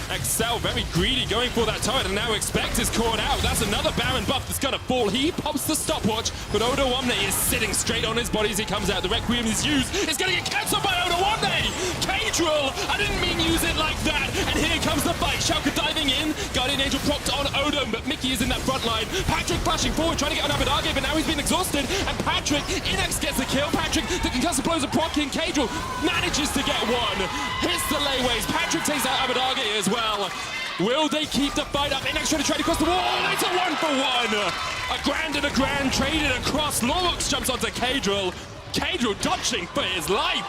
XL very greedy going for that turret, and now Expect is caught out. That's another Baron buff that's gonna fall. He pops the stopwatch, but Odoamne is sitting straight on his body as he comes out. The Requiem is used. It's gonna get cancelled by Odoamne! Caedrel! I didn't mean use it like that! And here comes the fight. Schalke diving in. Guardian Angel propped on Odoamne, but Mickey is in that front line. Patrik flashing forward, trying to get on Abbedagge, but now he's been exhausted. And Patrik, Innaxe gets the kill. Patrik, the concussive blows are proccing. Caedrel manages to get one. Hits the layways. Patrik takes out Abbedagge as well. Will they keep the fight up? Innaxe trying to trade across the wall. It's a 1-for-1. A grand and a grand traded across. Lurox jumps onto Caedrel. Caedrel dodging for his life.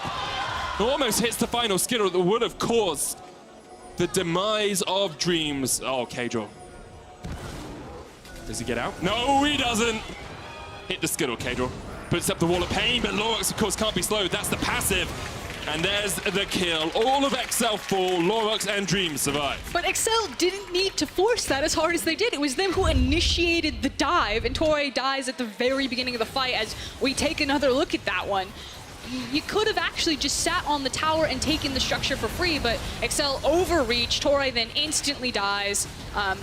Almost hits the final skittle that would have caused the demise of Dreams. Oh, Caedrel. Does he get out? No, he doesn't. Hit the skittle, Caedrel. Puts up the wall of pain, but Lurox, of course, can't be slowed. That's the passive. And there's the kill. All of XL fall. Lurox and Dreams survive. But XL didn't need to force that as hard as they did. It was them who initiated the dive, and Torre dies at the very beginning of the fight as we take another look at that one. You could have actually just sat on the tower and taken the structure for free, but XL overreached. Torre then instantly dies.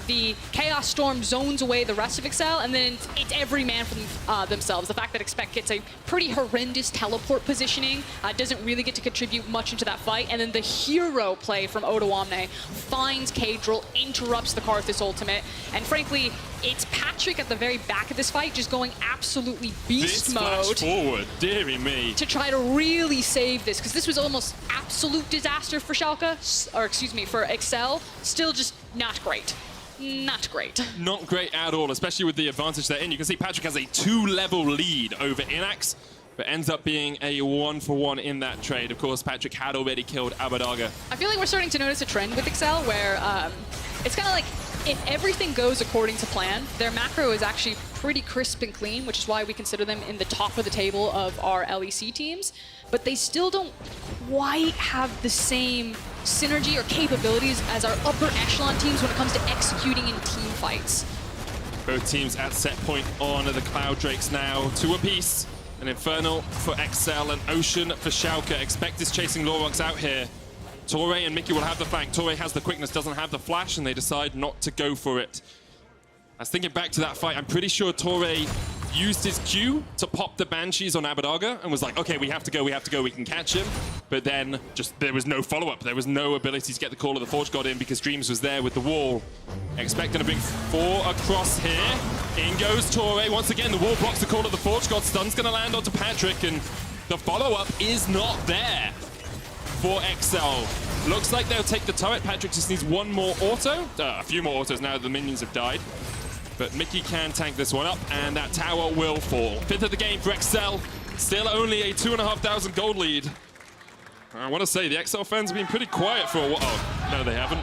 The Chaos Storm zones away the rest of XL, and then it's every man for themselves. The fact that Expect gets a pretty horrendous teleport positioning doesn't really get to contribute much into that fight, and then the hero play from Odoamne finds Caedrel, interrupts the Karthus ultimate, and frankly, it's Patrik at the very back of this fight just going absolutely beast mode. Flash forward, dearie me. To try to really save this, because this was almost absolute disaster for Schalke, or excuse me, for XL. Still just not great. Not great. Not great at all, especially with the advantage they're in. You can see Patrik has a 2-level lead over Innaxe, but ends up being a 1-for-1 in that trade. Of course, Patrik had already killed Abbedagge. I feel like we're starting to notice a trend with XL where it's kind of like if everything goes according to plan, their macro is actually pretty crisp and clean, which is why we consider them in the top of the table of our LEC teams. But they still don't quite have the same synergy or capabilities as our upper echelon teams when it comes to executing in team fights. Both teams at set point on the Cloud Drakes now, 2 apiece. An Infernal for XL, an Ocean for Schalke. Expect is chasing Lurox out here. Torre and Mickey will have the flank. Torre has the quickness, doesn't have the flash, and they decide not to go for it. I was thinking back to that fight. I'm pretty sure Torre used his Q to pop the Banshees on Abbedagge and was like, okay, we have to go, we can catch him. But then just there was no follow-up. There was no ability to get the call of the Forge God in because Dreams was there with the wall. Expecting to bring 4 across here. In goes Torre. Once again, the wall blocks the call of the Forge God. Stun's going to land onto Patrik, and the follow-up is not there for XL. Looks like they'll take the turret. Patrik just needs 1 more auto. A few more autos now that the minions have died. But Mickey can tank this one up, and that tower will fall. 5th of the game for XL. Still only a 2,500 gold lead. I want to say the XL fans have been pretty quiet for a while. Oh, no, they haven't.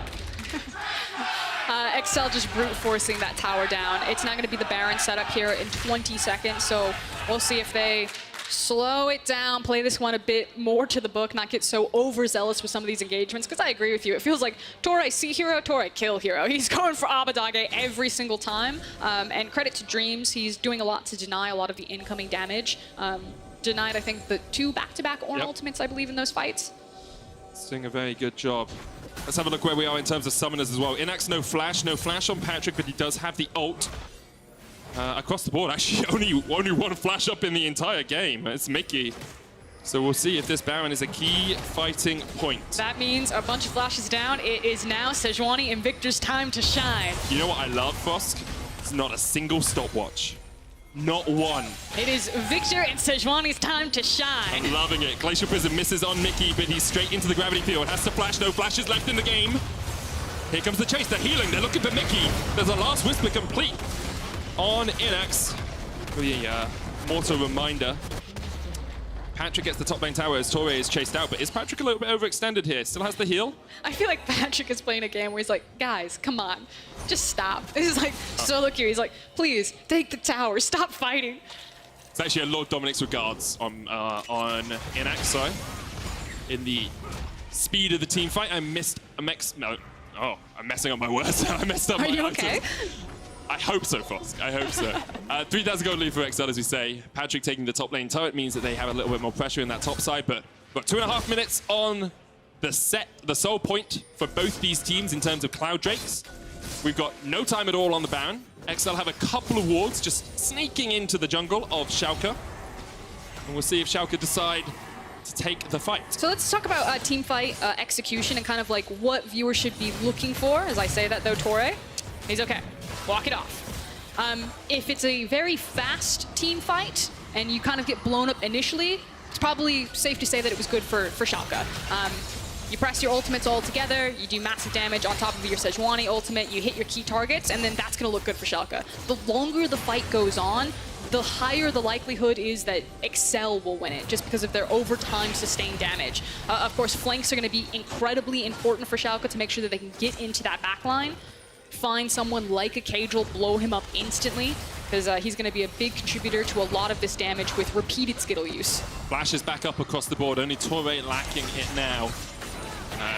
XL just brute forcing that tower down. It's not going to be the Baron setup here in 20 seconds, so we'll see if they slow it down, play this one a bit more to the book, not get so overzealous with some of these engagements, because I agree with you. It feels like Torre see hero, Torre kill hero. He's going for Abbedagge every single time, and credit to Dreams. He's doing a lot to deny a lot of the incoming damage. Denied, I think, the 2 back-to-back Ornn ultimates, I believe, in those fights. It's doing a very good job. Let's have a look where we are in terms of summoners as well. Innaxe, no flash on Patrik, but he does have the ult. Across the board, actually, only 1 flash up in the entire game. It's Mickey. So we'll see if this Baron is a key fighting point. That means a bunch of flashes down. It is now Sejuani and Victor's time to shine. You know what I love, Fosk? It's not a single stopwatch. Not one. It is Victor and Sejuani's time to shine. I'm loving it. Glacial Prism misses on Mickey, but he's straight into the gravity field. Has to flash, no flashes left in the game. Here comes the chase, they're healing, they're looking for Mickey. There's a last Whisper complete on Innaxe. The mortal reminder. Patrik gets the top lane tower as Torre is chased out, but is Patrik a little bit overextended here? Still has the heal? I feel like Patrik is playing a game where he's like, guys, come on, just stop. This is like solo queue. He's like, please, take the tower, stop fighting. It's actually a Lord Dominic's regards on Innaxe, sorry. In the speed of the team fight, I'm messing up my words. I messed up my Are you okay? I hope so, Fosk. I hope so. 3,000 gold lead for XL, as we say. Patrik taking the top lane turret means that they have a little bit more pressure in that top side, but we've got 2.5 minutes on the sole point for both these teams in terms of Cloud Drakes. We've got no time at all on the Baron. XL have a couple of wards just sneaking into the jungle of Schalke. And we'll see if Schalke decide to take the fight. So let's talk about team fight execution and kind of like what viewers should be looking for. As I say that though, Torre, he's okay. Walk it off. If it's a very fast team fight and you kind of get blown up initially, it's probably safe to say that it was good for Schalke. You press your ultimates all together, you do massive damage on top of your Sejuani ultimate, you hit your key targets, and then that's going to look good for Schalke. The longer the fight goes on, the higher the likelihood is that Excel will win it, just because of their overtime sustained damage. Of course, flanks are going to be incredibly important for Schalke to make sure that they can get into that backline, find someone like a Caedrel, blow him up instantly, because he's going to be a big contributor to a lot of this damage with repeated Skittle use. Flashes back up across the board, only Torre lacking it now.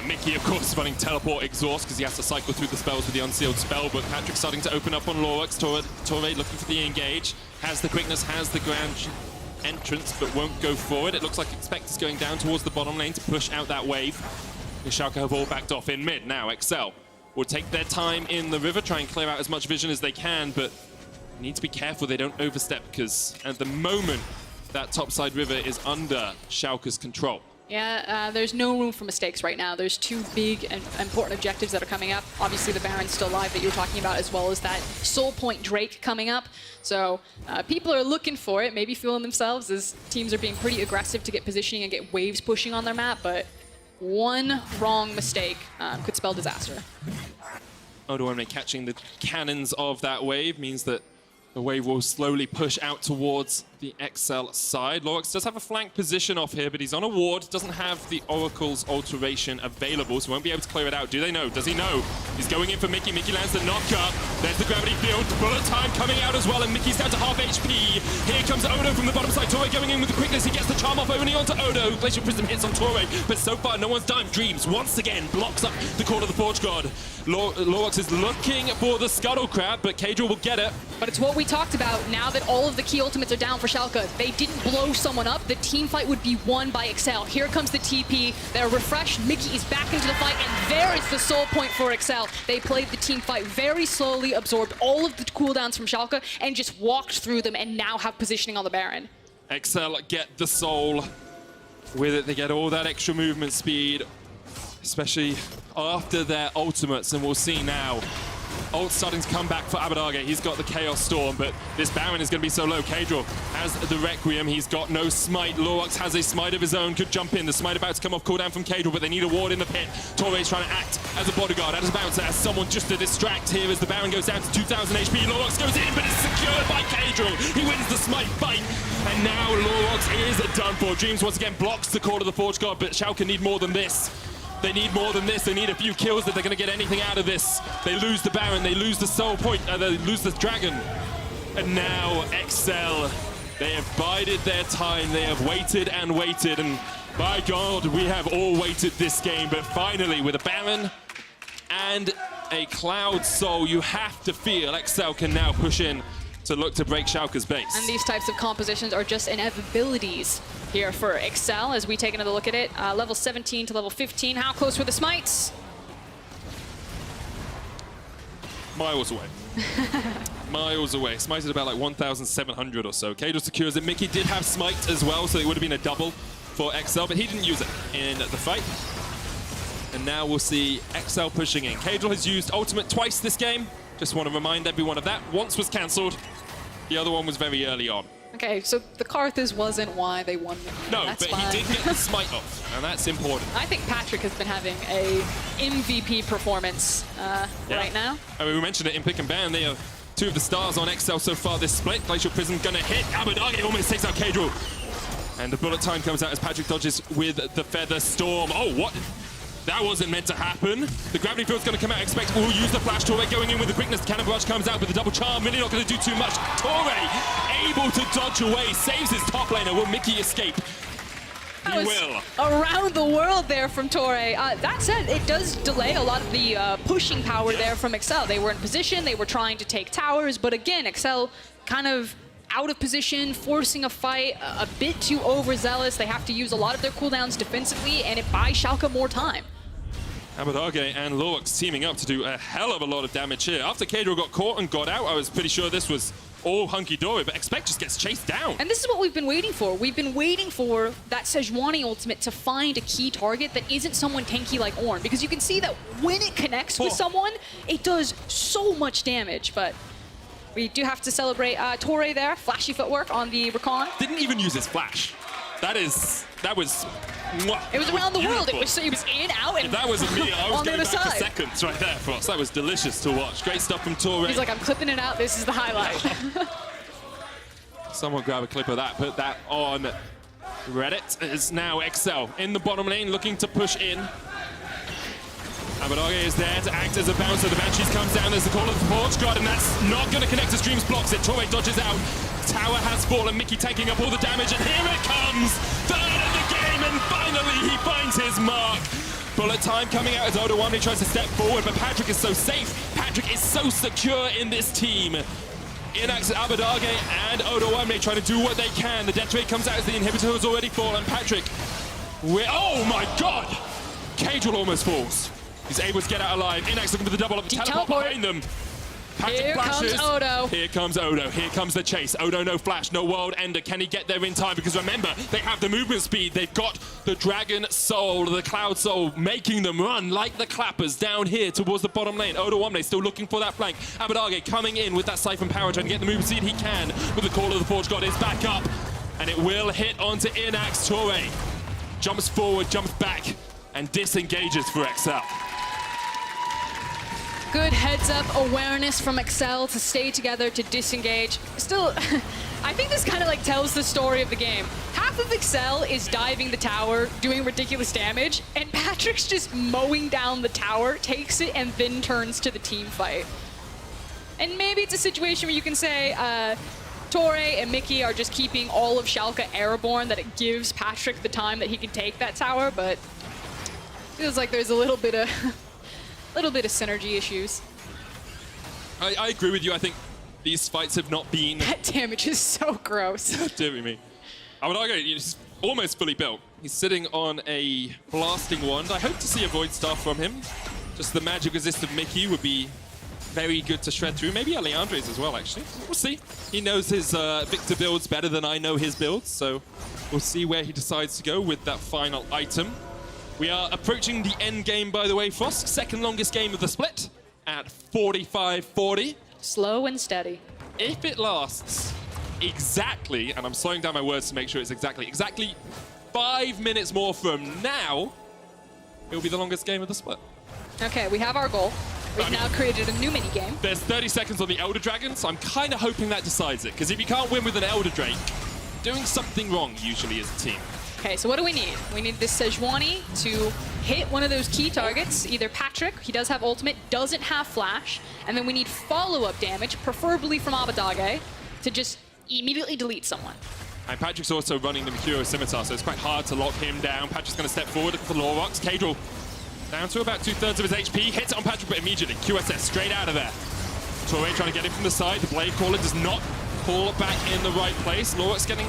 Mickey, of course, running Teleport Exhaust because he has to cycle through the spells with the Unsealed Spellbook. Patrik starting to open up on Lurox. Torre looking for the engage. Has the quickness, has the ground entrance, but won't go forward. It looks like Expect is going down towards the bottom lane to push out that wave. The Schalke have all backed off in mid. Now, Excel will take their time in the river, try and clear out as much vision as they can, but need to be careful they don't overstep because at the moment, that topside river is under Schalke's control. Yeah, there's no room for mistakes right now. There's two big and important objectives that are coming up. Obviously, the Baron's still alive that you were talking about, as well as that Soul Point Drake coming up. So people are looking for it, maybe feeling themselves as teams are being pretty aggressive to get positioning and get waves pushing on their map, but one wrong mistake could spell disaster. Odoamne catching the cannons of that wave means that the wave will slowly push out towards the XL side. Lurox does have a flank position off here, but he's on a ward, doesn't have the Oracle's alteration available, so won't be able to clear it out. Do they know? Does he know? He's going in for Mickey. Mickey lands the knock-up. There's the gravity field. Bullet time coming out as well, and Mickey's down to half HP. Here comes Odo from the bottom side. Torre going in with the quickness. He gets the charm off only onto Odo. Glacial Prism hits on Torre, but so far no one's done. Dreams once again blocks up the Call of the Forge God. Lurox is looking for the Scuttle Crab, but Caedrel will get it. But it's what we talked about. Now that all of the key ultimates are down for Schalke, they didn't blow someone up. The team fight would be won by Excel. Here comes the TP. They're refreshed. Mickey is back into the fight, and there is the soul point for Excel. They played the team fight very slowly, absorbed all of the cooldowns from Schalke, and just walked through them, and now have positioning on the Baron. Excel get the soul. With it, they get all that extra movement speed, especially after their ultimates, and we'll see now. Ult starting to come back for Abbedagge. He's got the Chaos Storm, but this Baron is going to be so low. Caedrel has the Requiem. He's got no smite. Lurox has a smite of his own. Could jump in. The smite about to come off cooldown from Caedrel, but they need a ward in the pit. Torre's trying to act as a bodyguard, as a bouncer, as someone just to distract here as the Baron goes down to 2,000 HP. Lurox goes in, but it's secured by Caedrel. He wins the smite fight, and now Lurox is done for. Dreams once again blocks the Call of the Forge God, but Schalke need more than this. They need more than this. They need a few kills if they're going to get anything out of this. They lose the Baron. They lose the Soul Point. They lose the Dragon. And now Excel. They have bided their time. They have waited and waited. And by God, we have all waited this game. But finally, with a Baron and a Cloud Soul, you have to feel Excel can now push in to look to break Schalke's base. And these types of compositions are just inevitabilities here for Excel as we take another look at it. Level 17 to level 15. How close were the smites? Miles away. Miles away. Smite is about like 1,700 or so. Caedrel secures it. Mickey did have smite as well, so it would have been a double for Excel, but he didn't use it in the fight. And now we'll see Excel pushing in. Caedrel has used ultimate twice this game. Just want to remind everyone of that. Once was cancelled. The other one was very early on. Okay, so the Karthus wasn't why they won the game. No, that's but fine. he did get the smite off, and that's important. I think Patrik has been having a MVP performance right now. I mean, we mentioned it in Pick and Ban. They are two of the stars on Excel so far this split. Glacial Prism gonna hit. Abbedagge almost takes out Caedrel. And the bullet time comes out as Patrik dodges with the Feather Storm. Oh, what? That wasn't meant to happen. The gravity field's going to come out. Expect will use the flash. Torre going in with the quickness. Cannon Barrage comes out with the double charm. Really not going to do too much. Torre able to dodge away. Saves his top laner. Will Mickey escape? He will. Around the world there from Torre. That said, it does delay a lot of the pushing power there from Excel. They were in position. They were trying to take towers. But again, Excel kind of out of position, forcing a fight, a bit too overzealous. They have to use a lot of their cooldowns defensively, and it buys Schalke more time. Abbedagge and Lurox teaming up to do a hell of a lot of damage here. After Caedrel got caught and got out, I was pretty sure this was all hunky-dory, but Expect just gets chased down. And this is what we've been waiting for. We've been waiting for that Sejuani ultimate to find a key target that isn't someone tanky like Ornn, because you can see that when it connects with someone, it does so much damage, but we do have to celebrate Torre there. Flashy footwork on the Recon. Didn't even use his flash. That was... It was around the world. It was in, out, and if that was me, I was going back side. for seconds right there for us. That was delicious to watch. Great stuff from Torre. He's like, I'm clipping it out. This is the highlight. Someone grab a clip of that, put that on Reddit. It's now Excel in the bottom lane, looking to push in. Abbedagge is there to act as a bouncer. The Banshees comes down. There's the call of the Forge God, and that's not going to connect to Streams, blocks it. Torre dodges out. Tower has fallen. Mickey taking up all the damage, and here it comes. Third of the game, and finally he finds his mark. Bullet time coming out as Odoamne tries to step forward, but Patrik is so safe. Patrik is so secure in this team. Innaxe, Abbedagge, and Odoamne trying to do what they can. The death rate comes out as the inhibitor has already fallen. Patrik, oh my god! Caedrel almost falls. He's able to get out alive. Innaxe looking for the double up. Teleport behind them. Patrik Here flashes. comes Odo. Here comes Odo. Here comes the chase. Odo, no flash, no world ender. Can he get there in time? Because remember, they have the movement speed. They've got the Dragon Soul, the Cloud Soul, making them run like the Clappers down here towards the bottom lane. Odoamne still looking for that flank. Abbedagge coming in with that Siphon Power, trying to get the movement speed he can. With the call of the Forge God, is back up. And it will hit onto Innaxe. Torre jumps forward, jumps back, and disengages for Excel. Good heads-up awareness from Excel to stay together, to disengage. Still, I think this kind of like tells the story of the game. Half of Excel is diving the tower, doing ridiculous damage, and Patrick's just mowing down the tower, takes it, and then turns to the team fight. And maybe it's a situation where you can say Torre and Mickey are just keeping all of Schalke airborne, that it gives Patrik the time that he can take that tower, but feels like there's a little bit of synergy issues. I agree with you. I think these fights have not been... That damage is so gross. Dear me. Abbedagge, he's almost fully built. He's sitting on a blasting wand. I hope to see a Void Star from him. Just the magic resist of Mickey would be very good to shred through. Maybe Aleandre's as well, actually. We'll see. He knows his Victor builds better than I know his builds, so we'll see where he decides to go with that final item. We are approaching the end game, by the way, Frost. Second longest game of the split at 45-40. Slow and steady. If it lasts exactly, and I'm slowing down my words to make sure it's exactly 5 minutes more from now, it'll be the longest game of the split. Okay, we have our goal. We've now created a new mini game. There's 30 seconds on the Elder Dragon, so I'm kind of hoping that decides it. Because if you can't win with an Elder Drake, doing something wrong usually as a team. Okay, so what do we need? We need this Sejuani to hit one of those key targets, either Patrik, he does have ultimate, doesn't have flash, and then we need follow-up damage, preferably from Abbedagge, to just immediately delete someone. And Patrik's also running the Mercurial Scimitar, so it's quite hard to lock him down. Patrik's going to step forward for Lurox. Caedrel down to about 2/3 of his HP, hits it on Patrik, but immediately QSS straight out of there. Torre trying to get him from the side. The Blade Caller does not pull back in the right place. Lurox getting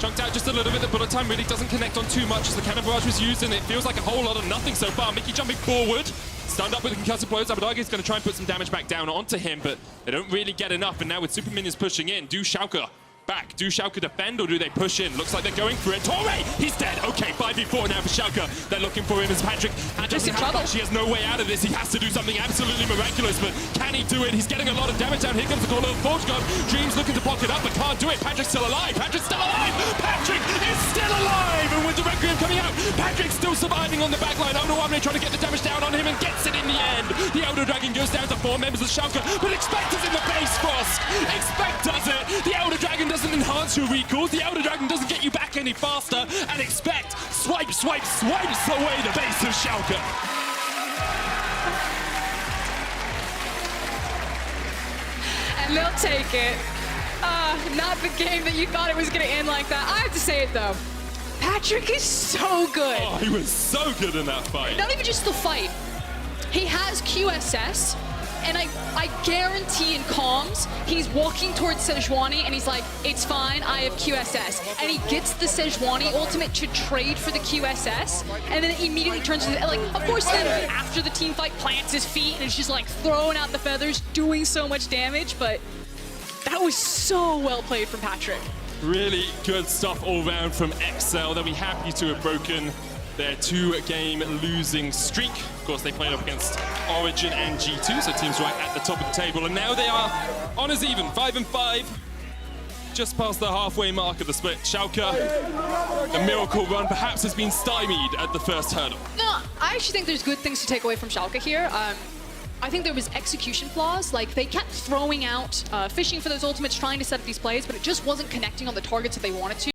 chunked out just a little bit. The bullet time really doesn't connect on too much as the cannon barrage was used, and it feels like a whole lot of nothing so far. Mickey jumping forward, stunned up with the concussive blows. Abbedagge is going to try and put some damage back down onto him, but they don't really get enough. And now with super minions pushing in, do Schalke back? Do Schalke defend, or do they push in? Looks like they're going for it. Torre, he's dead. Okay, 5v4 now for Schalke. They're looking for him as Patrik. Doesn't have much. He has no way out of this. He has to do something absolutely miraculous, but can he do it? He's getting a lot of damage down. Here comes the call of the Forge God. Dreams looking to block it up, but can't do it. Patrik's still alive. Patrik's still alive. Patrik is still alive, and with the Requiem coming out, Patrik's still surviving on the back line. Odoamne trying to get the damage down on him and gets it in the end. The Elder Dragon goes down to 4 members of Schalke, but Expect is in the base, Frost. Expect does it. The Elder Dragon doesn't enhance your recalls. The Elder Dragon doesn't get you back any faster, and Expect swipes away the base of Schalke. And they'll take it. Not the game that you thought it was going to end like that. I have to say it, though. Patrik is so good. Oh, he was so good in that fight. Not even just the fight. He has QSS, and I guarantee in comms, he's walking towards Sejuani, and he's like, it's fine, I have QSS. And he gets the Sejuani ultimate to trade for the QSS, and then it immediately turns into, like, of course then after the team fight, plants his feet, and is just like throwing out the feathers, doing so much damage, but That was so well played from Patrik. Really good stuff all round from XL. They'll be happy to have broken their 2-game losing streak. Of course, they played up against Origin and G2, so teams right at the top of the table. And now they are on as even, 5-5. Just past the halfway mark of the split. Schalke, the miracle run, perhaps has been stymied at the first hurdle. No, I actually think there's good things to take away from Schalke here. I think there was execution flaws. Like, they kept throwing out, fishing for those ultimates, trying to set up these plays, but it just wasn't connecting on the targets that they wanted to.